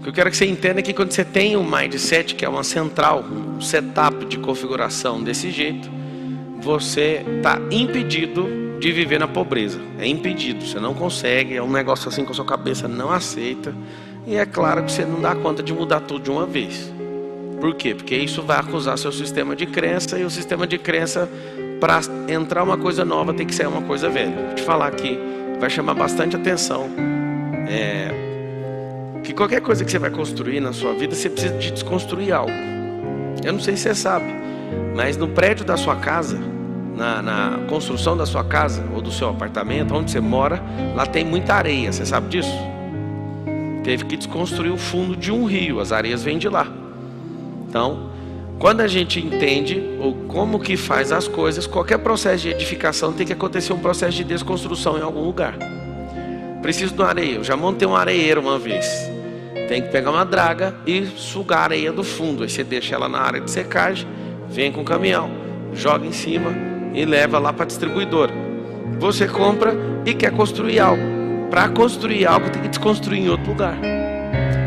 O que eu quero que você entenda é que quando você tem um mindset, que é uma central, um setup de configuração desse jeito, você está impedido de viver na pobreza. É impedido, você não consegue, é um negócio assim que a sua cabeça não aceita. E é claro que você não dá conta de mudar tudo de uma vez. Por quê? Porque isso vai acusar seu sistema de crença, e o sistema de crença, para entrar uma coisa nova, tem que ser uma coisa velha. Vou te falar aqui, vai chamar bastante atenção. Que qualquer coisa que você vai construir na sua vida, você precisa de desconstruir algo. Eu não sei se você sabe, mas no prédio da sua casa, na construção da sua casa ou do seu apartamento, onde você mora, lá tem muita areia, você sabe disso? Teve que desconstruir o fundo de um rio, as areias vêm de lá. Então, quando a gente entende ou como que faz as coisas, qualquer processo de edificação tem que acontecer um processo de desconstrução em algum lugar. Preciso de uma areia, eu já montei um areeiro uma vez. Tem que pegar uma draga e sugar a areia do fundo. Aí você deixa ela na área de secagem, vem com o caminhão, joga em cima e leva lá para a distribuidora. Você compra e quer construir algo. Para construir algo tem que desconstruir em outro lugar.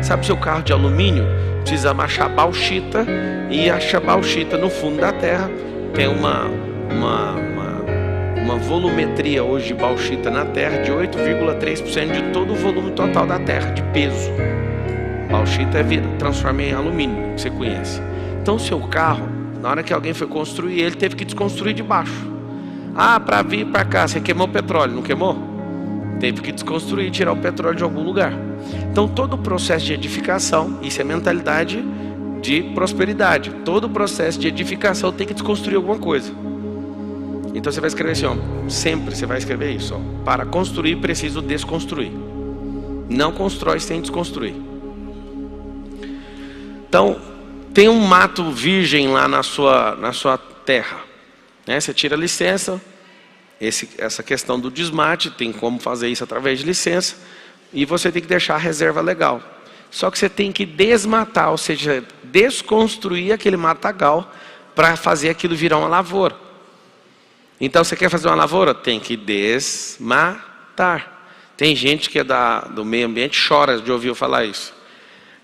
Sabe o seu carro de alumínio? Precisa achar bauxita, e achar bauxita no fundo da terra. Tem uma volumetria hoje de bauxita na terra de 8,3% de todo o volume total da terra, de peso. Bauxita transforma em alumínio, que você conhece. Então o seu carro, na hora que alguém foi construir, ele teve que desconstruir de baixo. Para vir para cá, você queimou o petróleo, não queimou? Teve que desconstruir, tirar o petróleo de algum lugar. Então todo o processo de edificação, isso é mentalidade de prosperidade. Todo o processo de edificação tem que desconstruir alguma coisa. Então você vai escrever assim, sempre você vai escrever isso, para construir preciso desconstruir. Não constrói sem desconstruir. Então, tem um mato virgem lá na sua terra, né? Você tira a licença, essa questão do desmate, tem como fazer isso através de licença, e você tem que deixar a reserva legal. Só que você tem que desmatar, ou seja, desconstruir aquele matagal para fazer aquilo virar uma lavoura. Então você quer fazer uma lavoura? Tem que desmatar. Tem gente que é do meio ambiente, chora de ouvir eu falar isso.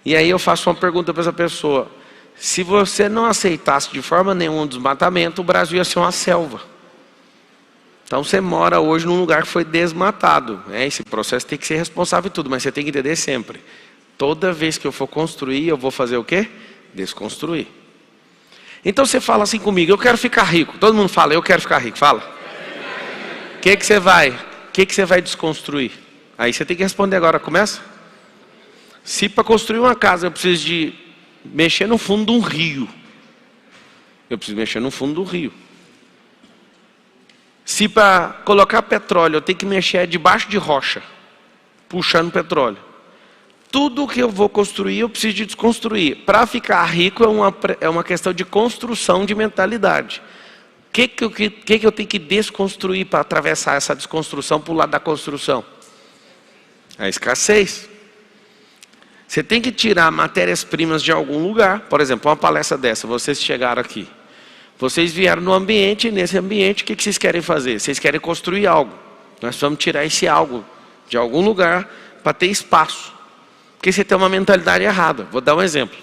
E aí eu faço uma pergunta para essa pessoa: se você não aceitasse de forma nenhuma o desmatamento, o Brasil ia ser uma selva. Então você mora hoje num lugar que foi desmatado. Esse processo tem que ser responsável e tudo, mas você tem que entender sempre. Toda vez que eu for construir, eu vou fazer o quê? Desconstruir. Então você fala assim comigo: eu quero ficar rico. Todo mundo fala: eu quero ficar rico. Fala. O que você vai desconstruir? Aí você tem que responder agora. Começa. Se para construir uma casa eu preciso de mexer no fundo de um rio, eu preciso mexer no fundo do rio. Se para colocar petróleo eu tenho que mexer debaixo de rocha, puxando petróleo. Tudo que eu vou construir eu preciso de desconstruir. Para ficar rico é uma questão de construção de mentalidade. O que eu tenho que desconstruir para atravessar essa desconstrução para o lado da construção? A escassez. Você tem que tirar matérias-primas de algum lugar. Por exemplo, uma palestra dessa, vocês chegaram aqui. Vocês vieram no ambiente, e nesse ambiente o que vocês querem fazer? Vocês querem construir algo. Nós vamos tirar esse algo de algum lugar para ter espaço. Porque você tem uma mentalidade errada. Vou dar um exemplo.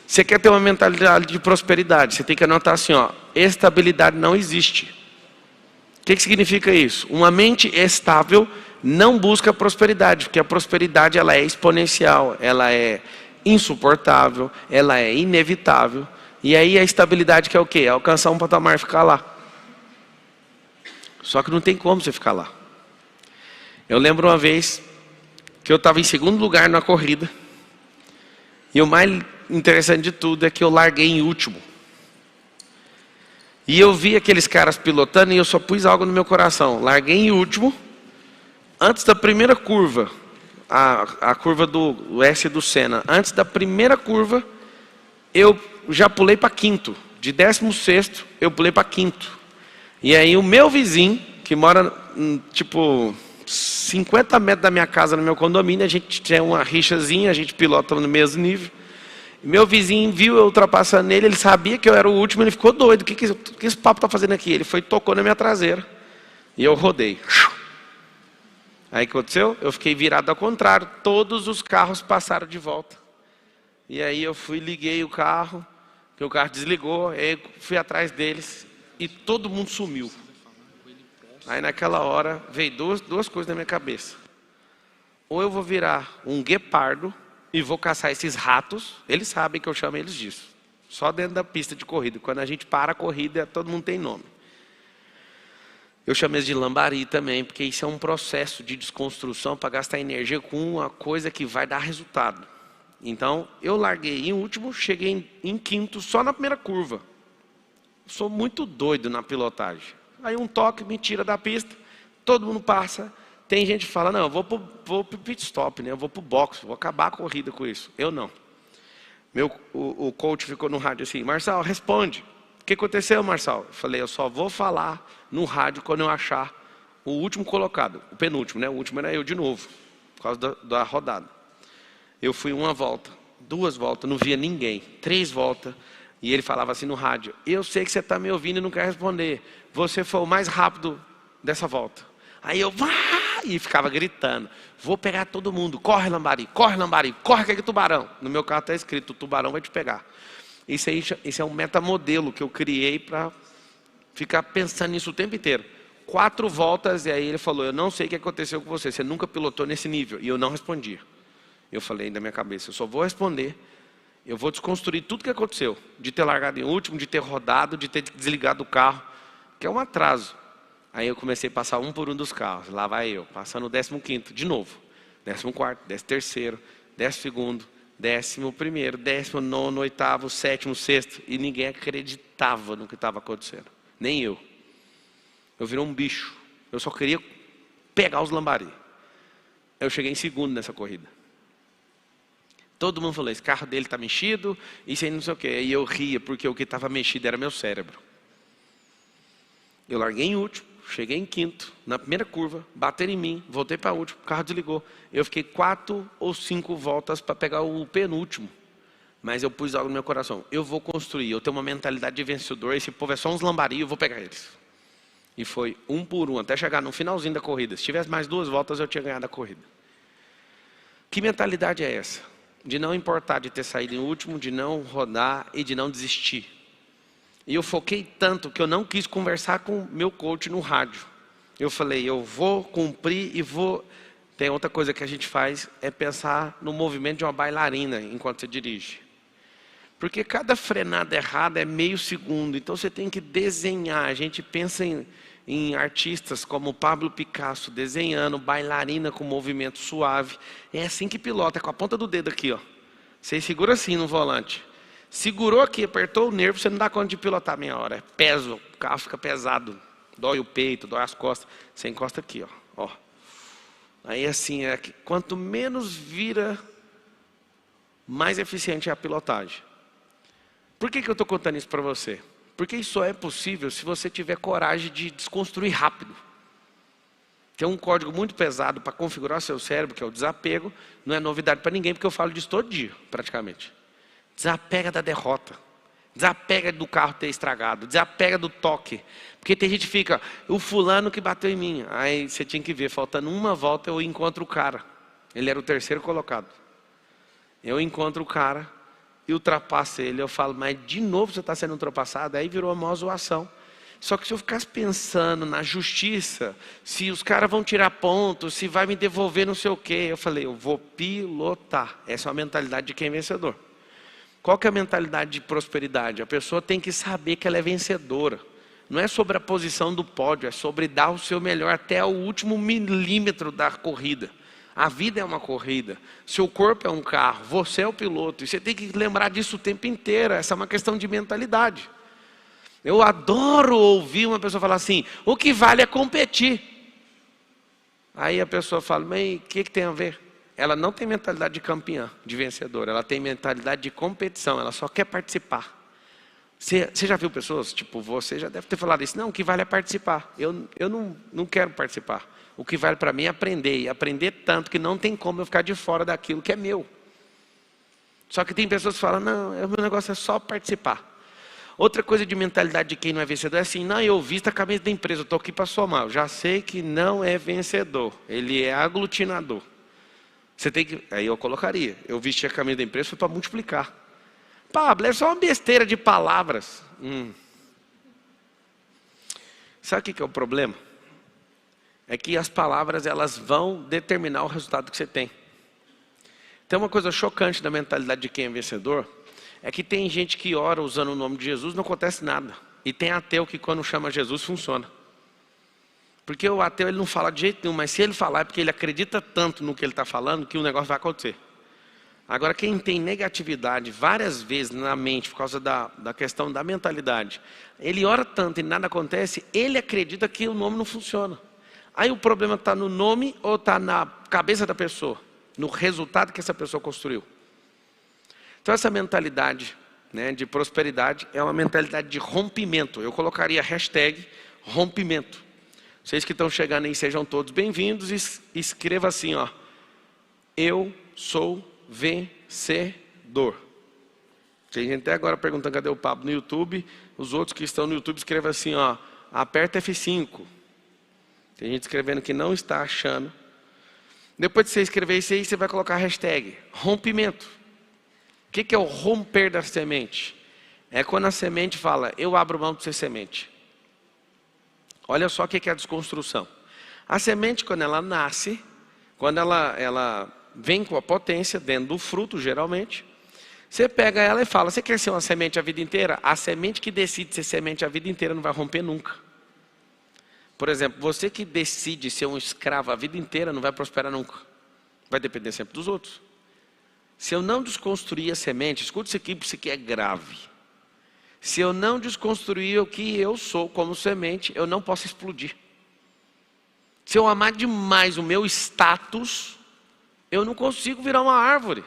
Você quer ter uma mentalidade de prosperidade, você tem que anotar assim, estabilidade não existe. O que significa isso? Uma mente estável não busca prosperidade, porque a prosperidade ela é exponencial, ela é insuportável, ela é inevitável. E aí a estabilidade que é o quê? É alcançar um patamar e ficar lá. Só que não tem como você ficar lá. Eu lembro uma vez que eu estava em segundo lugar na corrida, e o mais interessante de tudo é que eu larguei em último. E eu vi aqueles caras pilotando e eu só pus algo no meu coração. Larguei em último, antes da primeira curva, a curva do S do Senna, antes da primeira curva, eu já pulei para quinto. De 16º, eu pulei para quinto. E aí o meu vizinho, que mora, tipo, 50 metros da minha casa, no meu condomínio, a gente tem uma rixazinha, a gente pilota no mesmo nível. Meu vizinho viu eu ultrapassando ele, ele sabia que eu era o último, ele ficou doido. O que esse papo está fazendo aqui? Ele foi e tocou na minha traseira. E eu rodei. Aí o que aconteceu? Eu fiquei virado ao contrário. Todos os carros passaram de volta. E aí eu liguei o carro, que o carro desligou, aí fui atrás deles e todo mundo sumiu. Aí naquela hora veio duas coisas na minha cabeça. Ou eu vou virar um guepardo e vou caçar esses ratos. Eles sabem que eu chamo eles disso. Só dentro da pista de corrida. Quando a gente para a corrida, todo mundo tem nome. Eu chamo eles de lambari também, porque isso é um processo de desconstrução para gastar energia com uma coisa que vai dar resultado. Então, eu larguei em último, cheguei em quinto, só na primeira curva. Sou muito doido na pilotagem. Aí um toque me tira da pista, todo mundo passa. Tem gente que fala, não, eu vou pro pit stop, né? Eu vou pro box, vou acabar a corrida com isso. Eu não. O coach ficou no rádio assim, Marçal, responde. O que aconteceu, Marçal? Eu falei, eu só vou falar no rádio quando eu achar o último colocado. O penúltimo, né? O último era eu de novo, por causa da rodada. Eu fui uma volta, 2 voltas, não via ninguém. 3 voltas, e ele falava assim no rádio, eu sei que você está me ouvindo e não quer responder. Você foi o mais rápido dessa volta. Aí eu, e ficava gritando, vou pegar todo mundo, corre lambari, corre que é tubarão. No meu carro está escrito, o tubarão vai te pegar. Isso é um metamodelo que eu criei para ficar pensando nisso o tempo inteiro. 4 voltas, e aí ele falou, eu não sei o que aconteceu com você, você nunca pilotou nesse nível. E eu não respondia. Eu falei na minha cabeça, eu só vou responder, eu vou desconstruir tudo que aconteceu. De ter largado em último, de ter rodado, de ter desligado o carro, que é um atraso. Aí eu comecei a passar um por um dos carros. Lá vai eu, passando o 15º, de novo. 14º, 13º, 12º, 11º, 19º, 8º, 7º, 6º. E ninguém acreditava no que estava acontecendo. Nem eu. Eu virei um bicho. Eu só queria pegar os lambari. Eu cheguei em segundo nessa corrida. Todo mundo falou, esse carro dele está mexido, isso aí não sei o quê. E eu ria, porque o que estava mexido era meu cérebro. Eu larguei em último, cheguei em quinto, na primeira curva, bateram em mim, voltei para último, o carro desligou. Eu fiquei 4 ou 5 voltas para pegar o penúltimo. Mas eu pus algo no meu coração, eu vou construir, eu tenho uma mentalidade de vencedor, esse povo é só uns lambari, eu vou pegar eles. E foi um por um, até chegar no finalzinho da corrida. Se tivesse mais 2 voltas, eu tinha ganhado a corrida. Que mentalidade é essa? De não importar de ter saído em último, de não rodar e de não desistir. E eu foquei tanto que eu não quis conversar com o meu coach no rádio. Eu falei, eu vou cumprir e vou... Tem outra coisa que a gente faz, é pensar no movimento de uma bailarina enquanto você dirige. Porque cada frenada errada é meio segundo, então você tem que desenhar. A gente pensa em artistas como Pablo Picasso, desenhando bailarina com movimento suave. É assim que pilota, é com a ponta do dedo aqui, ó. Você segura assim no volante. Segurou aqui, apertou o nervo, você não dá conta de pilotar meia hora. É peso, o carro fica pesado. Dói o peito, dói as costas. Você encosta aqui, ó. Aí assim, quanto menos vira, mais eficiente é a pilotagem. Por que eu estou contando isso para você? Porque isso só é possível se você tiver coragem de desconstruir rápido. Tem um código muito pesado para configurar seu cérebro, que é o desapego. Não é novidade para ninguém, porque eu falo disso todo dia, praticamente. Desapega da derrota. Desapega do carro ter estragado. Desapega do toque. Porque tem gente que fica, o fulano que bateu em mim. Aí você tinha que ver, faltando uma volta eu encontro o cara. Ele era o 3º colocado. Eu encontro o cara e ultrapasso ele. Eu falo, mas de novo você está sendo ultrapassado? Aí virou a maior zoação. Só que se eu ficasse pensando na justiça, se os caras vão tirar pontos, se vai me devolver não sei o quê. Eu falei, eu vou pilotar. Essa é a mentalidade de quem é vencedor. Qual que é a mentalidade de prosperidade? A pessoa tem que saber que ela é vencedora. Não é sobre a posição do pódio, é sobre dar o seu melhor até o último milímetro da corrida. A vida é uma corrida, seu corpo é um carro, você é o piloto. E você tem que lembrar disso o tempo inteiro, essa é uma questão de mentalidade. Eu adoro ouvir uma pessoa falar assim, o que vale é competir. Aí a pessoa fala, mas o que tem a ver? Ela não tem mentalidade de campeã, de vencedora, ela tem mentalidade de competição, ela só quer participar. Você já viu pessoas, tipo você já deve ter falado isso, não, o que vale é participar. Eu não quero participar. O que vale para mim é aprender, e aprender tanto que não tem como eu ficar de fora daquilo que é meu. Só que tem pessoas que falam, não, o meu negócio é só participar. Outra coisa de mentalidade de quem não é vencedor é assim: não, eu visto a camisa da empresa, eu estou aqui para somar. Eu já sei que não é vencedor, ele é aglutinador. Você tem que, aí eu colocaria, eu vesti a camisa da empresa foi para multiplicar. Pablo, é só uma besteira de palavras. Sabe o que é o problema? É que as palavras, elas vão determinar o resultado que você tem. Tem uma coisa chocante da mentalidade de quem é vencedor, é que tem gente que ora usando o nome de Jesus, não acontece nada. E tem ateu que quando chama Jesus, funciona. Porque o ateu, ele não fala de jeito nenhum, mas se ele falar é porque ele acredita tanto no que ele está falando, que o negócio vai acontecer. Agora, quem tem negatividade várias vezes na mente, por causa da questão da mentalidade, ele ora tanto e nada acontece, ele acredita que o nome não funciona. Aí o problema está no nome ou está na cabeça da pessoa? No resultado que essa pessoa construiu. Então essa mentalidade, né, de prosperidade é uma mentalidade de rompimento. Eu colocaria hashtag rompimento. Vocês que estão chegando aí, sejam todos bem-vindos e escreva assim, ó: eu sou vencedor. Tem gente até agora perguntando cadê o Pablo no YouTube. Os outros que estão no YouTube escrevam assim, ó: aperta F5. Tem gente escrevendo que não está achando. Depois de você escrever isso aí, você vai colocar a hashtag rompimento. O que é o romper da semente? É quando a semente fala: eu abro mão de ser semente. Olha só o que é a desconstrução. A semente, quando ela nasce, quando ela vem com a potência dentro do fruto, geralmente, você pega ela e fala: você quer ser uma semente a vida inteira? A semente que decide ser semente a vida inteira não vai romper nunca. Por exemplo, você que decide ser um escravo a vida inteira não vai prosperar nunca. Vai depender sempre dos outros. Se eu não desconstruir a semente, escuta isso aqui é grave. Se eu não desconstruir o que eu sou como semente, eu não posso explodir. Se eu amar demais o meu status, eu não consigo virar uma árvore.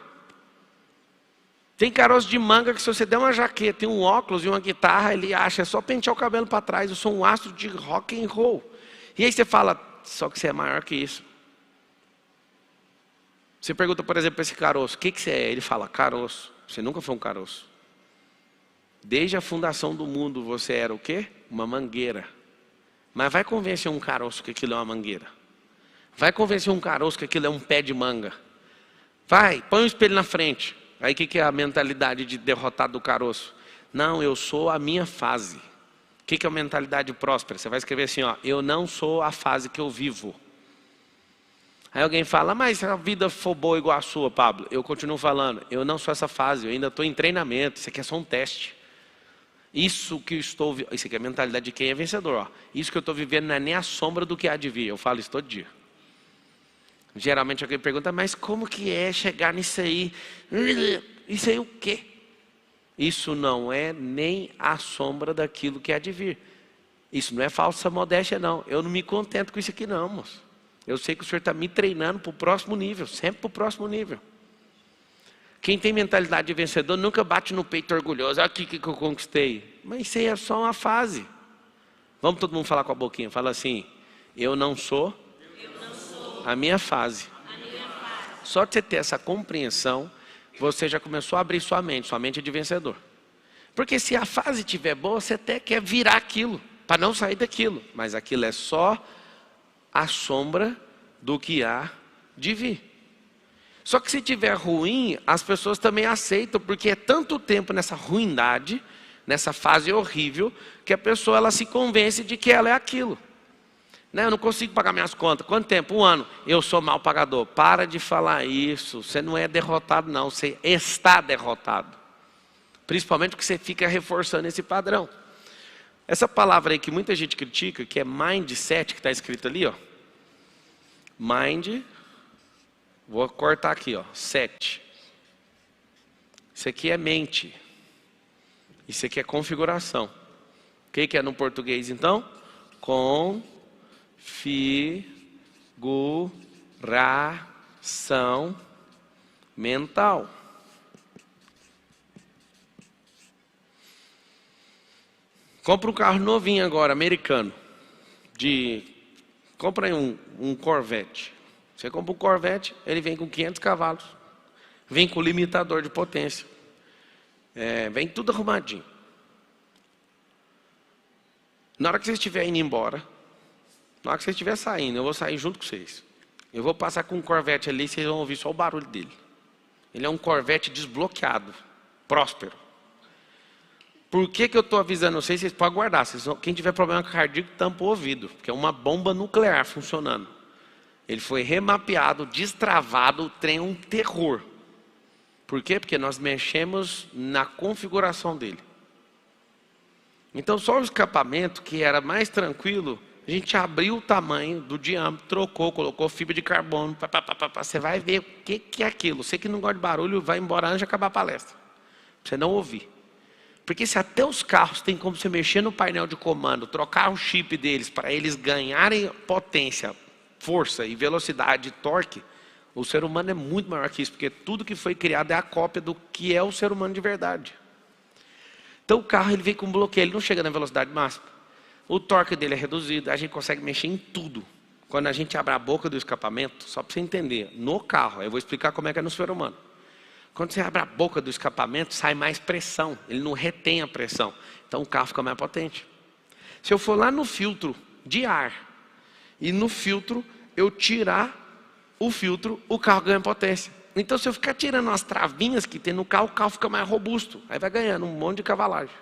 Tem caroço de manga que se você der uma jaqueta e um óculos e uma guitarra, ele acha, é só pentear o cabelo para trás, eu sou um astro de rock and roll. E aí você fala: só que você é maior que isso. Você pergunta, por exemplo, para esse caroço: o que você é? Ele fala: caroço. Você nunca foi um caroço. Desde a fundação do mundo você era o quê? Uma mangueira. Mas vai convencer um caroço que aquilo é uma mangueira. Vai convencer um caroço que aquilo é um pé de manga. Vai, põe um espelho na frente. Aí o que é a mentalidade de derrotado do caroço? Não, eu sou a minha fase. O que é a mentalidade próspera? Você vai escrever assim, ó: eu não sou a fase que eu vivo. Aí alguém fala: mas se a vida for boa igual a sua, Pablo, eu continuo falando: eu não sou essa fase, eu ainda estou em treinamento, isso aqui é só um teste. Isso aqui é a mentalidade de quem é vencedor. Ó. Isso que eu estou vivendo não é nem a sombra do que há de vir. Eu falo isso todo dia. Geralmente alguém pergunta: mas como que é chegar nisso aí? Isso aí o quê? Isso não é nem a sombra daquilo que há de vir. Isso não é falsa modéstia, não. Eu não me contento com isso aqui, não, moço. Eu sei que o Senhor está me treinando para o próximo nível, sempre para o próximo nível. Quem tem mentalidade de vencedor nunca bate no peito orgulhoso: olha aqui que eu conquistei. Mas isso aí é só uma fase. Vamos todo mundo falar com a boquinha. Fala assim: eu não sou a minha fase. Só de você ter essa compreensão, você já começou a abrir sua mente é de vencedor. Porque se a fase estiver boa, você até quer virar aquilo, para não sair daquilo. Mas aquilo é só a sombra do que há de vir. Só que se estiver ruim, as pessoas também aceitam, porque é tanto tempo nessa ruindade, nessa fase horrível, que a pessoa ela se convence de que ela é aquilo. Né? Eu não consigo pagar minhas contas. Quanto tempo? 1 ano. Eu sou mal pagador. Para de falar isso. Você não é derrotado, não. Você está derrotado. Principalmente porque você fica reforçando esse padrão. Essa palavra aí que muita gente critica, que é mindset, que está escrito ali, ó. Mind, vou cortar aqui, ó, 7. Isso aqui é mente. Isso aqui é configuração. O que é no português, então? Configuração mental. Compra um carro novinho agora, americano. Compra aí um Corvette. Você compra um Corvette, ele vem com 500 cavalos. Vem com limitador de potência. Vem tudo arrumadinho. Na hora que vocês estiverem indo embora, na hora que vocês estiverem saindo, eu vou sair junto com vocês. Eu vou passar com um Corvette ali, vocês vão ouvir só o barulho dele. Ele é um Corvette desbloqueado, próspero. Por que eu estou avisando vocês? Vocês podem guardar. Quem tiver problema cardíaco, tampa o ouvido. Porque é uma bomba nuclear funcionando. Ele foi remapeado, destravado, o trem é um terror. Por quê? Porque nós mexemos na configuração dele. Então só o escapamento, que era mais tranquilo, a gente abriu o tamanho do diâmetro, trocou, colocou fibra de carbono. Você vai ver o que é aquilo. Você que não gosta de barulho, vai embora antes de acabar a palestra. Pra você não ouvir. Porque se até os carros tem como você mexer no painel de comando, trocar o chip deles para eles ganharem potência, força e velocidade, torque, o ser humano é muito maior que isso, porque tudo que foi criado é a cópia do que é o ser humano de verdade. Então o carro ele vem com bloqueio, ele não chega na velocidade máxima. O torque dele é reduzido, a gente consegue mexer em tudo. Quando a gente abre a boca do escapamento, só para você entender, no carro, eu vou explicar como é que é no ser humano. Quando você abre a boca do escapamento, sai mais pressão, ele não retém a pressão. Então o carro fica mais potente. Se eu for lá no filtro de ar, e no filtro eu tirar o filtro, o carro ganha potência. Então se eu ficar tirando as travinhas que tem no carro, o carro fica mais robusto. Aí vai ganhando um monte de cavalagem.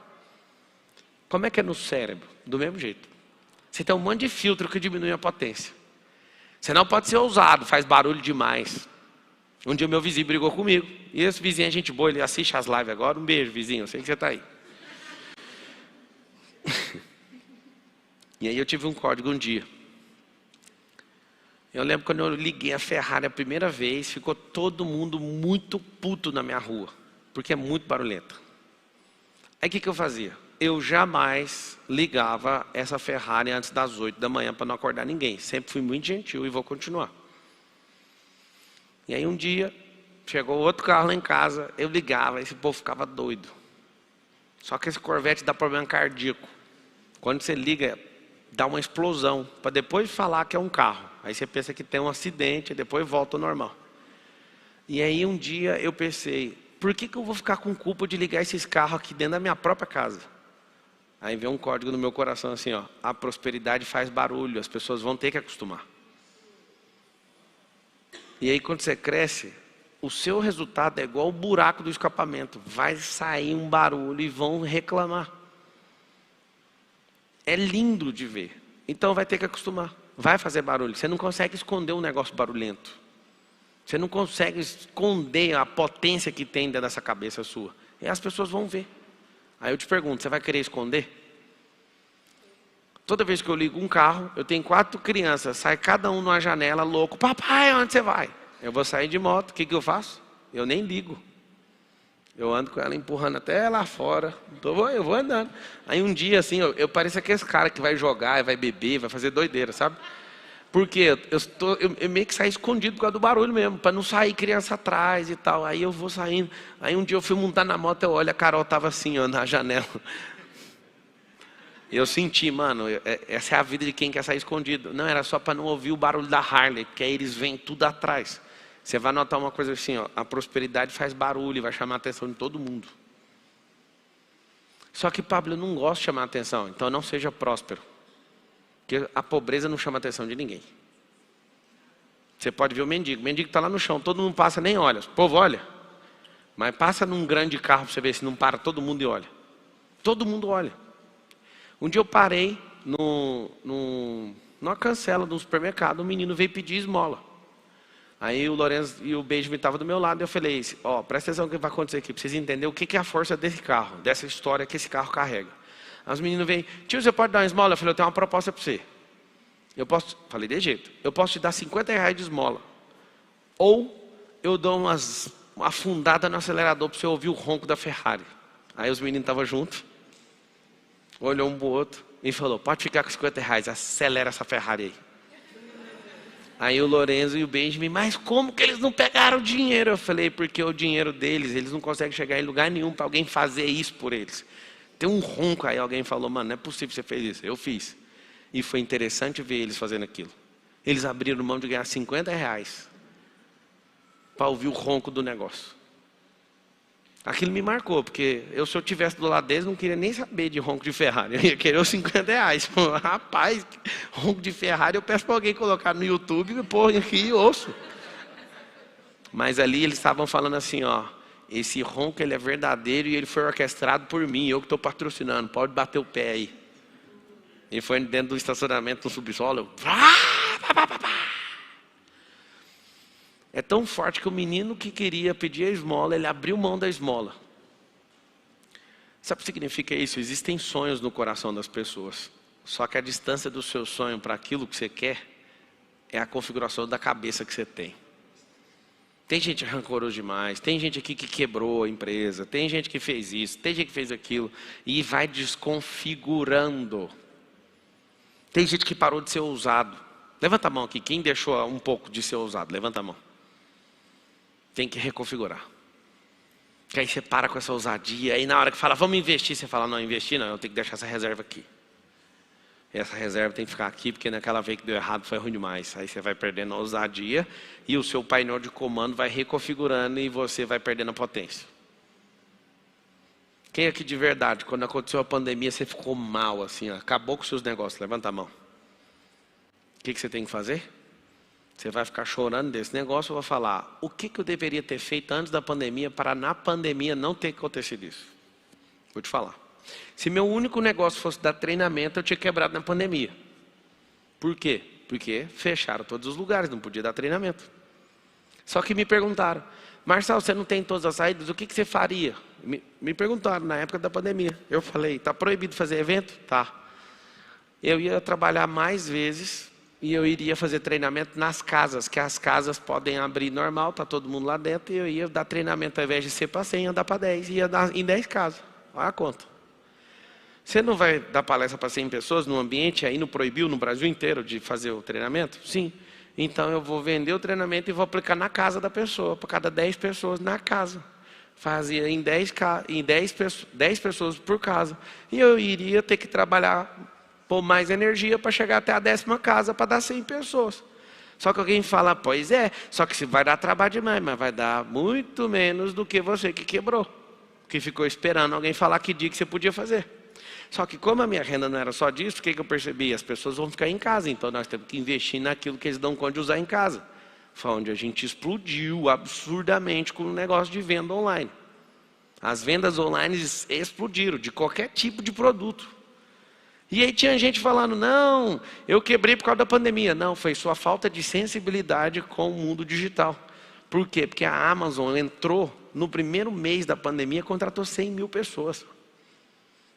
Como é que é no cérebro? Do mesmo jeito. Você tem um monte de filtro que diminui a potência. Você não pode ser ousado, faz barulho demais. Um dia o meu vizinho brigou comigo. E esse vizinho é gente boa, ele assiste as lives agora. Um beijo, vizinho, eu sei que você está aí. E aí eu tive um código um dia. Eu lembro quando eu liguei a Ferrari a primeira vez, ficou todo mundo muito puto na minha rua. Porque é muito barulhento. Aí o que eu fazia? Eu jamais ligava essa Ferrari antes das 8 da manhã para não acordar ninguém. Sempre fui muito gentil e vou continuar. E aí um dia, chegou outro carro lá em casa, eu ligava, esse povo ficava doido. Só que esse Corvette dá problema cardíaco. Quando você liga, dá uma explosão, para depois falar que é um carro. Aí você pensa que tem um acidente, e depois volta ao normal. E aí um dia eu pensei, por que eu vou ficar com culpa de ligar esses carros aqui dentro da minha própria casa? Aí veio um código no meu coração assim, ó, a prosperidade faz barulho, as pessoas vão ter que acostumar. E aí quando você cresce, o seu resultado é igual o buraco do escapamento. Vai sair um barulho e vão reclamar. É lindo de ver. Então vai ter que acostumar. Vai fazer barulho. Você não consegue esconder um negócio barulhento. Você não consegue esconder a potência que tem dentro dessa cabeça sua. E as pessoas vão ver. Aí eu te pergunto, você vai querer esconder? Toda vez que eu ligo um carro, eu tenho 4 crianças, sai cada um numa janela louco. Papai, onde você vai? Eu vou sair de moto, o que eu faço? Eu nem ligo. Eu ando com ela empurrando até lá fora. Eu vou andando. Aí um dia assim, eu pareço aquele cara que vai jogar, vai beber, vai fazer doideira, sabe? Porque eu meio que saio escondido por causa do barulho mesmo, para não sair criança atrás e tal. Aí eu vou saindo. Aí um dia eu fui montar na moto, eu olho, a Carol estava assim, ó, na janela. Eu senti, mano, essa é a vida de quem quer sair escondido. Não, era só para não ouvir o barulho da Harley, porque aí eles vêm tudo atrás. Você vai notar uma coisa assim, ó, a prosperidade faz barulho e vai chamar a atenção de todo mundo. Só que, Pablo, eu não gosto de chamar a atenção, então não seja próspero. Porque a pobreza não chama a atenção de ninguém. Você pode ver o mendigo está lá no chão, todo mundo passa nem olha. O povo olha, mas passa num grande carro para você ver se não para todo mundo e olha. Todo mundo olha. Um dia eu parei numa cancela de um supermercado, um menino veio pedir esmola. Aí o Lourenço e o Benjamin estavam do meu lado e eu falei, ó, presta atenção no que vai acontecer aqui, para vocês entenderem o que é a força desse carro, dessa história que esse carro carrega. Aí os meninos vêm, tio, você pode dar uma esmola? Eu falei, eu tenho uma proposta para você. Falei, de jeito, eu posso te dar R$50 de esmola. Ou eu dou uma afundada no acelerador para você ouvir o ronco da Ferrari. Aí os meninos estavam juntos, olhou um para o outro e falou, pode ficar com R$50, acelera essa Ferrari aí. Aí o Lourenço e o Benjamin, mas como que eles não pegaram o dinheiro? Eu falei, porque o dinheiro deles, eles não conseguem chegar em lugar nenhum para alguém fazer isso por eles. Tem um ronco aí, alguém falou, mano, não é possível que você fez isso. Eu fiz. E foi interessante ver eles fazendo aquilo. Eles abriram mão de ganhar R$50 para ouvir o ronco do negócio. Aquilo me marcou, porque se eu tivesse do lado deles, não queria nem saber de ronco de Ferrari. Eu ia querer os R$ 50. Rapaz, ronco de Ferrari, eu peço para alguém colocar no YouTube, põe aqui e ouço. Mas ali eles estavam falando assim, ó, esse ronco ele é verdadeiro e ele foi orquestrado por mim, eu que estou patrocinando, pode bater o pé aí. Ele foi dentro do estacionamento no subsolo, é tão forte que o menino que queria pedir a esmola, ele abriu mão da esmola. Sabe o que significa isso? Existem sonhos no coração das pessoas. Só que a distância do seu sonho para aquilo que você quer é a configuração da cabeça que você tem. Tem gente rancorosa demais, tem gente aqui que quebrou a empresa, tem gente que fez isso, tem gente que fez aquilo, e vai desconfigurando. Tem gente que parou de ser ousado. Levanta a mão aqui, quem deixou um pouco de ser ousado? Levanta a mão. Tem que reconfigurar. Que aí você para com essa ousadia, aí na hora que fala, vamos investir, você fala, não, investir não, eu tenho que deixar essa reserva aqui. Essa reserva tem que ficar aqui, porque naquela vez que deu errado foi ruim demais. Aí você vai perdendo a ousadia e o seu painel de comando vai reconfigurando e você vai perdendo a potência. Quem aqui de verdade, quando aconteceu a pandemia, você ficou mal assim, ó, acabou com os seus negócios? Levanta a mão. O que você tem que fazer? Você vai ficar chorando desse negócio ou vai falar, o que eu deveria ter feito antes da pandemia para na pandemia não ter acontecido isso? Vou te falar. Se meu único negócio fosse dar treinamento, eu tinha quebrado na pandemia. Por quê? Porque fecharam todos os lugares, não podia dar treinamento. Só que me perguntaram, Marçal, você não tem todas as saídas, o que você faria? Me perguntaram na época da pandemia. Eu falei, está proibido fazer evento? Tá. Eu ia trabalhar mais vezes e eu iria fazer treinamento nas casas, que as casas podem abrir normal, está todo mundo lá dentro, e eu ia dar treinamento ao invés de ser para 100, ia dar para 10, ia dar em 10 casas. Olha a conta. Você não vai dar palestra para 100 pessoas num ambiente aí não proibiu no Brasil inteiro de fazer o treinamento? Sim. Então eu vou vender o treinamento e vou aplicar na casa da pessoa, para cada 10 pessoas na casa. Fazia em 10 pessoas por casa. E eu iria ter que trabalhar, pôr mais energia para chegar até a 10ª casa, para dar 100 pessoas. Só que alguém fala, pois é, só que vai dar trabalho demais, mas vai dar muito menos do que você que quebrou. Que ficou esperando alguém falar que dia que você podia fazer. Só que como a minha renda não era só disso, o que eu percebi? As pessoas vão ficar em casa, então nós temos que investir naquilo que eles dão conta de usar em casa. Foi onde a gente explodiu absurdamente com o negócio de venda online. As vendas online explodiram, de qualquer tipo de produto. E aí tinha gente falando, não, eu quebrei por causa da pandemia. Não, foi sua falta de sensibilidade com o mundo digital. Por quê? Porque a Amazon entrou no primeiro mês da pandemia, contratou 100 mil pessoas.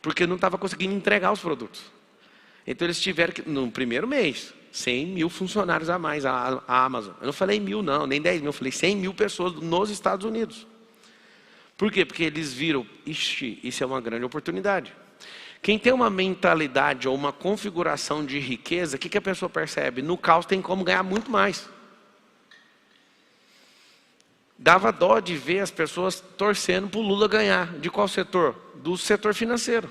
Porque não estava conseguindo entregar os produtos. Então eles tiveram que, no primeiro mês, 100 mil funcionários a mais, a Amazon. Eu não falei 1.000 não, nem 10 mil, eu falei 100 mil pessoas nos Estados Unidos. Por quê? Porque eles viram, ixi, isso é uma grande oportunidade. Quem tem uma mentalidade ou uma configuração de riqueza, o que a pessoa percebe? No caos tem como ganhar muito mais. Dava dó de ver as pessoas torcendo para o Lula ganhar. De qual setor? Do setor financeiro.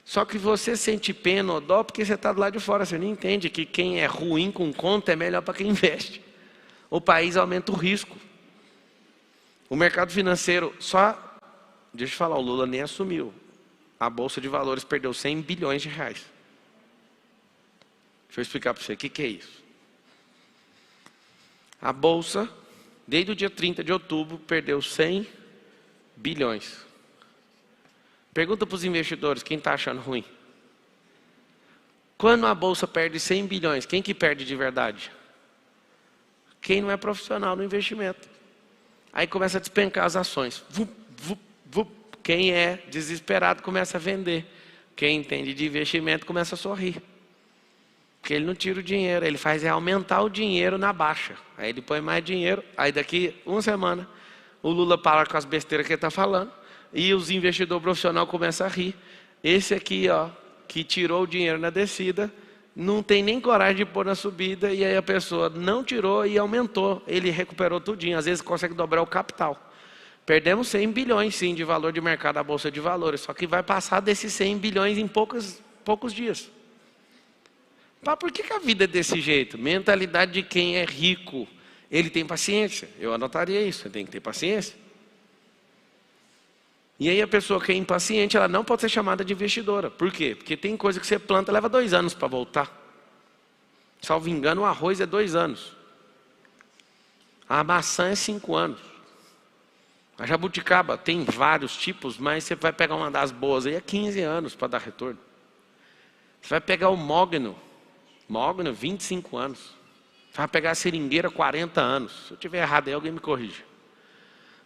Só que você sente pena ou dó porque você está do lado de fora. Você não entende que quem é ruim com conta é melhor para quem investe. O país aumenta o risco. O mercado financeiro só... Deixa eu falar, o Lula nem assumiu. A Bolsa de Valores perdeu 100 bilhões de reais. Deixa eu explicar para você o que é isso. A Bolsa... Desde o dia 30 de outubro, perdeu 100 bilhões. Pergunta para os investidores, quem está achando ruim? Quando a Bolsa perde 100 bilhões, quem que perde de verdade? Quem não é profissional no investimento. Aí começa a despencar as ações. Vup, vup, vup. Quem é desesperado começa a vender. Quem entende de investimento começa a sorrir. Porque ele não tira o dinheiro, ele faz aumentar o dinheiro na baixa. Aí ele põe mais dinheiro, aí daqui uma semana o Lula para com as besteiras que ele está falando e os investidores profissionais começam a rir. Esse aqui, ó, que tirou o dinheiro na descida, não tem nem coragem de pôr na subida e aí a pessoa não tirou e aumentou. Ele recuperou tudinho, às vezes consegue dobrar o capital. Perdemos 100 bilhões sim de valor de mercado da Bolsa de Valores, só que vai passar desses 100 bilhões em poucos dias. Mas por que a vida é desse jeito? Mentalidade de quem é rico. Ele tem paciência. Eu anotaria isso, você tem que ter paciência. E aí a pessoa que é impaciente, ela não pode ser chamada de investidora. Por quê? Porque tem coisa que você planta, leva 2 anos para voltar. Salvo engano, o arroz é 2 anos. A maçã é 5 anos. A jabuticaba tem vários tipos, mas você vai pegar uma das boas aí, é 15 anos para dar retorno. Você vai pegar o mogno, 25 anos. Você vai pegar a seringueira, 40 anos. Se eu estiver errado aí, alguém me corrige.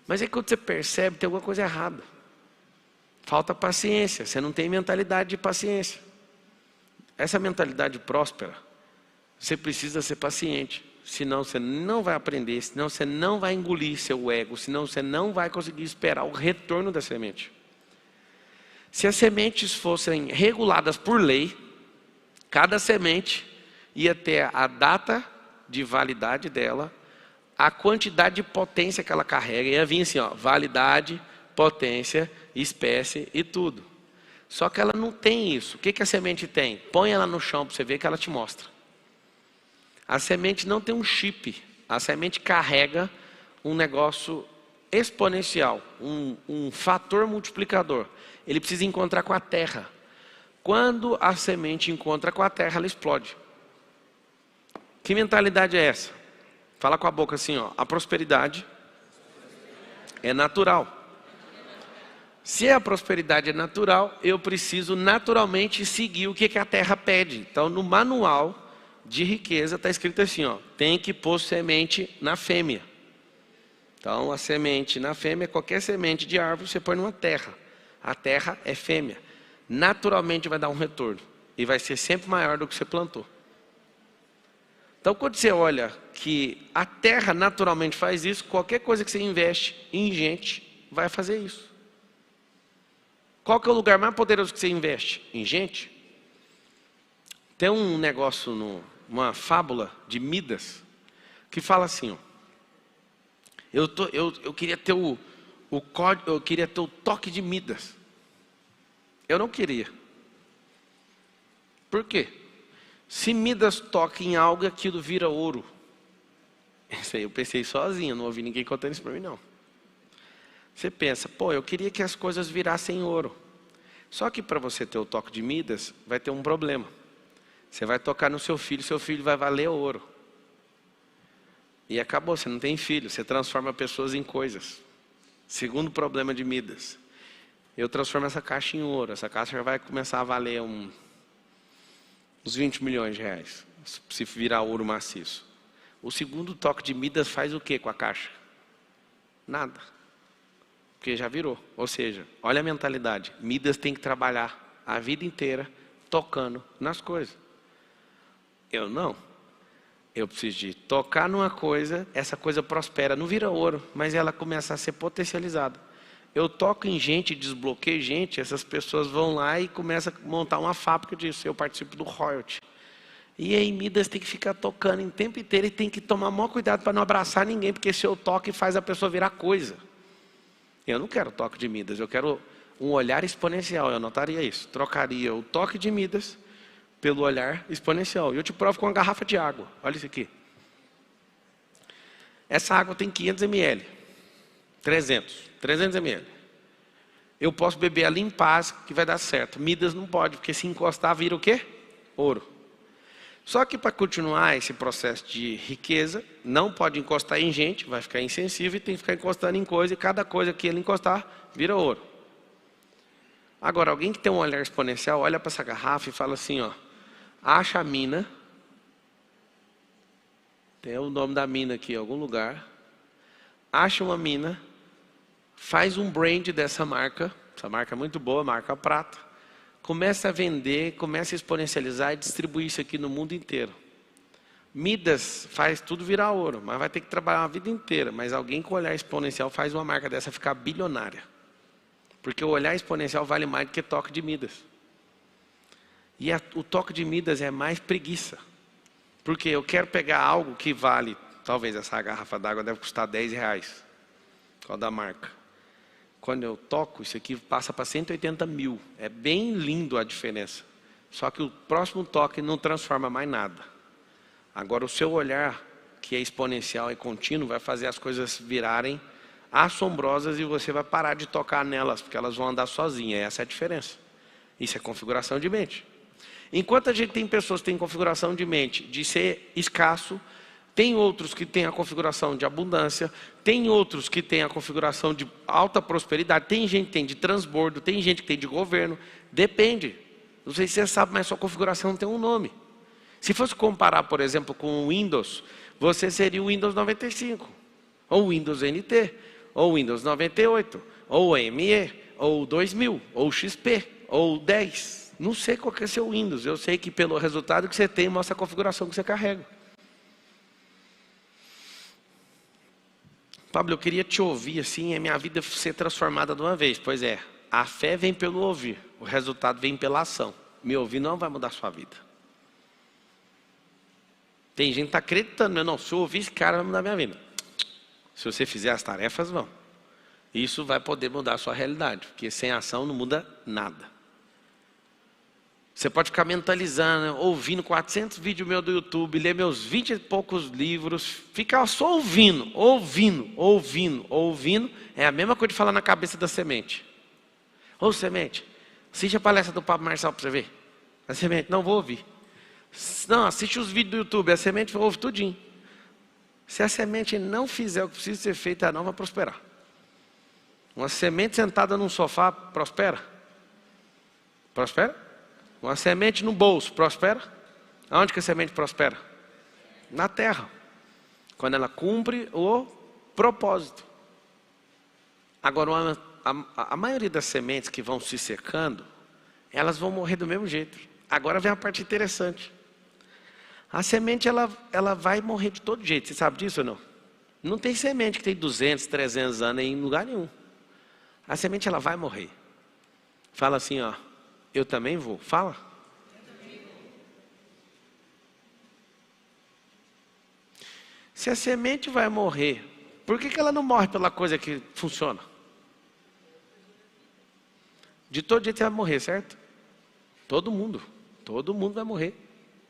Mas aí quando você percebe, tem alguma coisa errada. Falta paciência, você não tem mentalidade de paciência. Essa mentalidade próspera, você precisa ser paciente. Senão você não vai aprender, senão você não vai engolir seu ego, senão você não vai conseguir esperar o retorno da semente. Se as sementes fossem reguladas por lei, cada semente ia ter a data de validade dela, a quantidade de potência que ela carrega, ia vir assim, ó, validade, potência, espécie e tudo. Só que ela não tem isso. O que a semente tem? Põe ela no chão para você ver que ela te mostra. A semente não tem um chip. A semente carrega um negócio exponencial, um fator multiplicador. Ele precisa encontrar com a terra. Quando a semente encontra com a terra, ela explode. Que mentalidade é essa? Fala com a boca assim, ó. A prosperidade é natural. Se a prosperidade é natural, eu preciso naturalmente seguir o que a terra pede. Então, no manual de riqueza está escrito assim, ó, tem que pôr semente na fêmea. Então, a semente na fêmea, qualquer semente de árvore, você põe numa terra. A terra é fêmea. Naturalmente vai dar um retorno. E vai ser sempre maior do que você plantou. Então, quando você olha que a terra naturalmente faz isso, qualquer coisa que você investe em gente, vai fazer isso. Qual que é o lugar mais poderoso que você investe? Em gente? Tem um negócio, uma fábula de Midas, que fala assim, ó, eu queria ter eu queria ter o toque de Midas. Eu não queria. Por quê? Se Midas toca em algo, aquilo vira ouro. Isso aí eu pensei sozinho, não ouvi ninguém contando isso para mim não. Você pensa, pô, eu queria que as coisas virassem ouro. Só que para você ter o toque de Midas, vai ter um problema. Você vai tocar no seu filho vai valer ouro. E acabou, você não tem filho, você transforma pessoas em coisas. Segundo problema de Midas. Eu transformo essa caixa em ouro, essa caixa já vai começar a valer uns 20 milhões de reais, se virar ouro maciço. O segundo toque de Midas faz o que com a caixa? Nada. Porque já virou. Ou seja, olha a mentalidade. Midas tem que trabalhar a vida inteira tocando nas coisas. Eu não. Eu preciso de tocar numa coisa, essa coisa prospera, não vira ouro, mas ela começa a ser potencializada. Eu toco em gente, desbloqueio gente, essas pessoas vão lá e começam a montar uma fábrica disso. Eu participo do royalty. E aí Midas tem que ficar tocando em tempo inteiro e tem que tomar maior cuidado para não abraçar ninguém, porque se eu toco faz a pessoa virar coisa. Eu não quero toque de Midas, eu quero um olhar exponencial. Eu anotaria isso. Trocaria o toque de Midas pelo olhar exponencial. E eu te provo com uma garrafa de água. Olha isso aqui. Essa água tem 500 ml. 300 ml. Eu posso beber ela em paz, que vai dar certo. Midas não pode, porque se encostar vira o quê? Ouro. Só que para continuar esse processo de riqueza, não pode encostar em gente, vai ficar insensível e tem que ficar encostando em coisa, e cada coisa que ele encostar, vira ouro. Agora, alguém que tem um olhar exponencial, olha para essa garrafa e fala assim, ó, acha a mina, tem o nome da mina aqui em algum lugar, acha uma mina, faz um brand dessa marca, essa marca é muito boa, marca prata, começa a vender, começa a exponencializar e distribuir isso aqui no mundo inteiro. Midas faz tudo virar ouro, mas vai ter que trabalhar a vida inteira. Mas alguém com olhar exponencial faz uma marca dessa ficar bilionária. Porque o olhar exponencial vale mais do que toque de Midas. E o toque de Midas é mais preguiça. Porque eu quero pegar algo que vale, talvez essa garrafa d'água deve custar 10 reais. Qual da marca? Quando eu toco, isso aqui passa para 180 mil. É bem lindo a diferença. Só que o próximo toque não transforma mais nada. Agora o seu olhar, que é exponencial e contínuo, vai fazer as coisas virarem assombrosas e você vai parar de tocar nelas, porque elas vão andar sozinhas. Essa é a diferença. Isso é configuração de mente. Enquanto a gente tem pessoas que têm configuração de mente de ser escasso, tem outros que têm a configuração de abundância, tem outros que têm a configuração de alta prosperidade, tem gente que tem de transbordo, tem gente que tem de governo, depende. Não sei se você sabe, mas sua configuração tem um nome. Se fosse comparar, por exemplo, com o Windows, você seria o Windows 95, ou o Windows NT, ou o Windows 98, ou o ME, ou o 2000, ou o XP, ou o 10. Não sei qual que é o seu Windows, eu sei que pelo resultado que você tem, mostra a configuração que você carrega. Pablo, eu queria te ouvir assim, a minha vida ser transformada de uma vez. Pois é, a fé vem pelo ouvir, o resultado vem pela ação. Me ouvir não vai mudar a sua vida. Tem gente que está acreditando, não, se eu ouvir esse cara vai mudar a minha vida. Se você fizer as tarefas, vão. Isso vai poder mudar a sua realidade, porque sem ação não muda nada. Você pode ficar mentalizando, ouvindo 400 vídeos meus do YouTube, ler meus 20 e poucos livros, ficar só ouvindo. É a mesma coisa de falar na cabeça da semente. Ô semente, assiste a palestra do Pablo Marçal para você ver. A semente, não vou ouvir. Não, assiste os vídeos do YouTube, a semente ouve tudinho. Se a semente não fizer o que precisa ser feito, ela não vai prosperar. Uma semente sentada num sofá, prospera? Prospera? Uma semente no bolso, prospera? Aonde que a semente prospera? Na terra. Quando ela cumpre o propósito. Agora, a maioria das sementes que vão se secando, elas vão morrer do mesmo jeito. Agora vem a parte interessante. A semente, ela vai morrer de todo jeito. Você sabe disso ou não? Não tem semente que tem 200, 300 anos em lugar nenhum. A semente, ela vai morrer. Fala assim, ó. Eu também vou. Fala. Se a semente vai morrer, por que ela não morre pela coisa que funciona? De todo jeito você vai morrer, certo? Todo mundo vai morrer.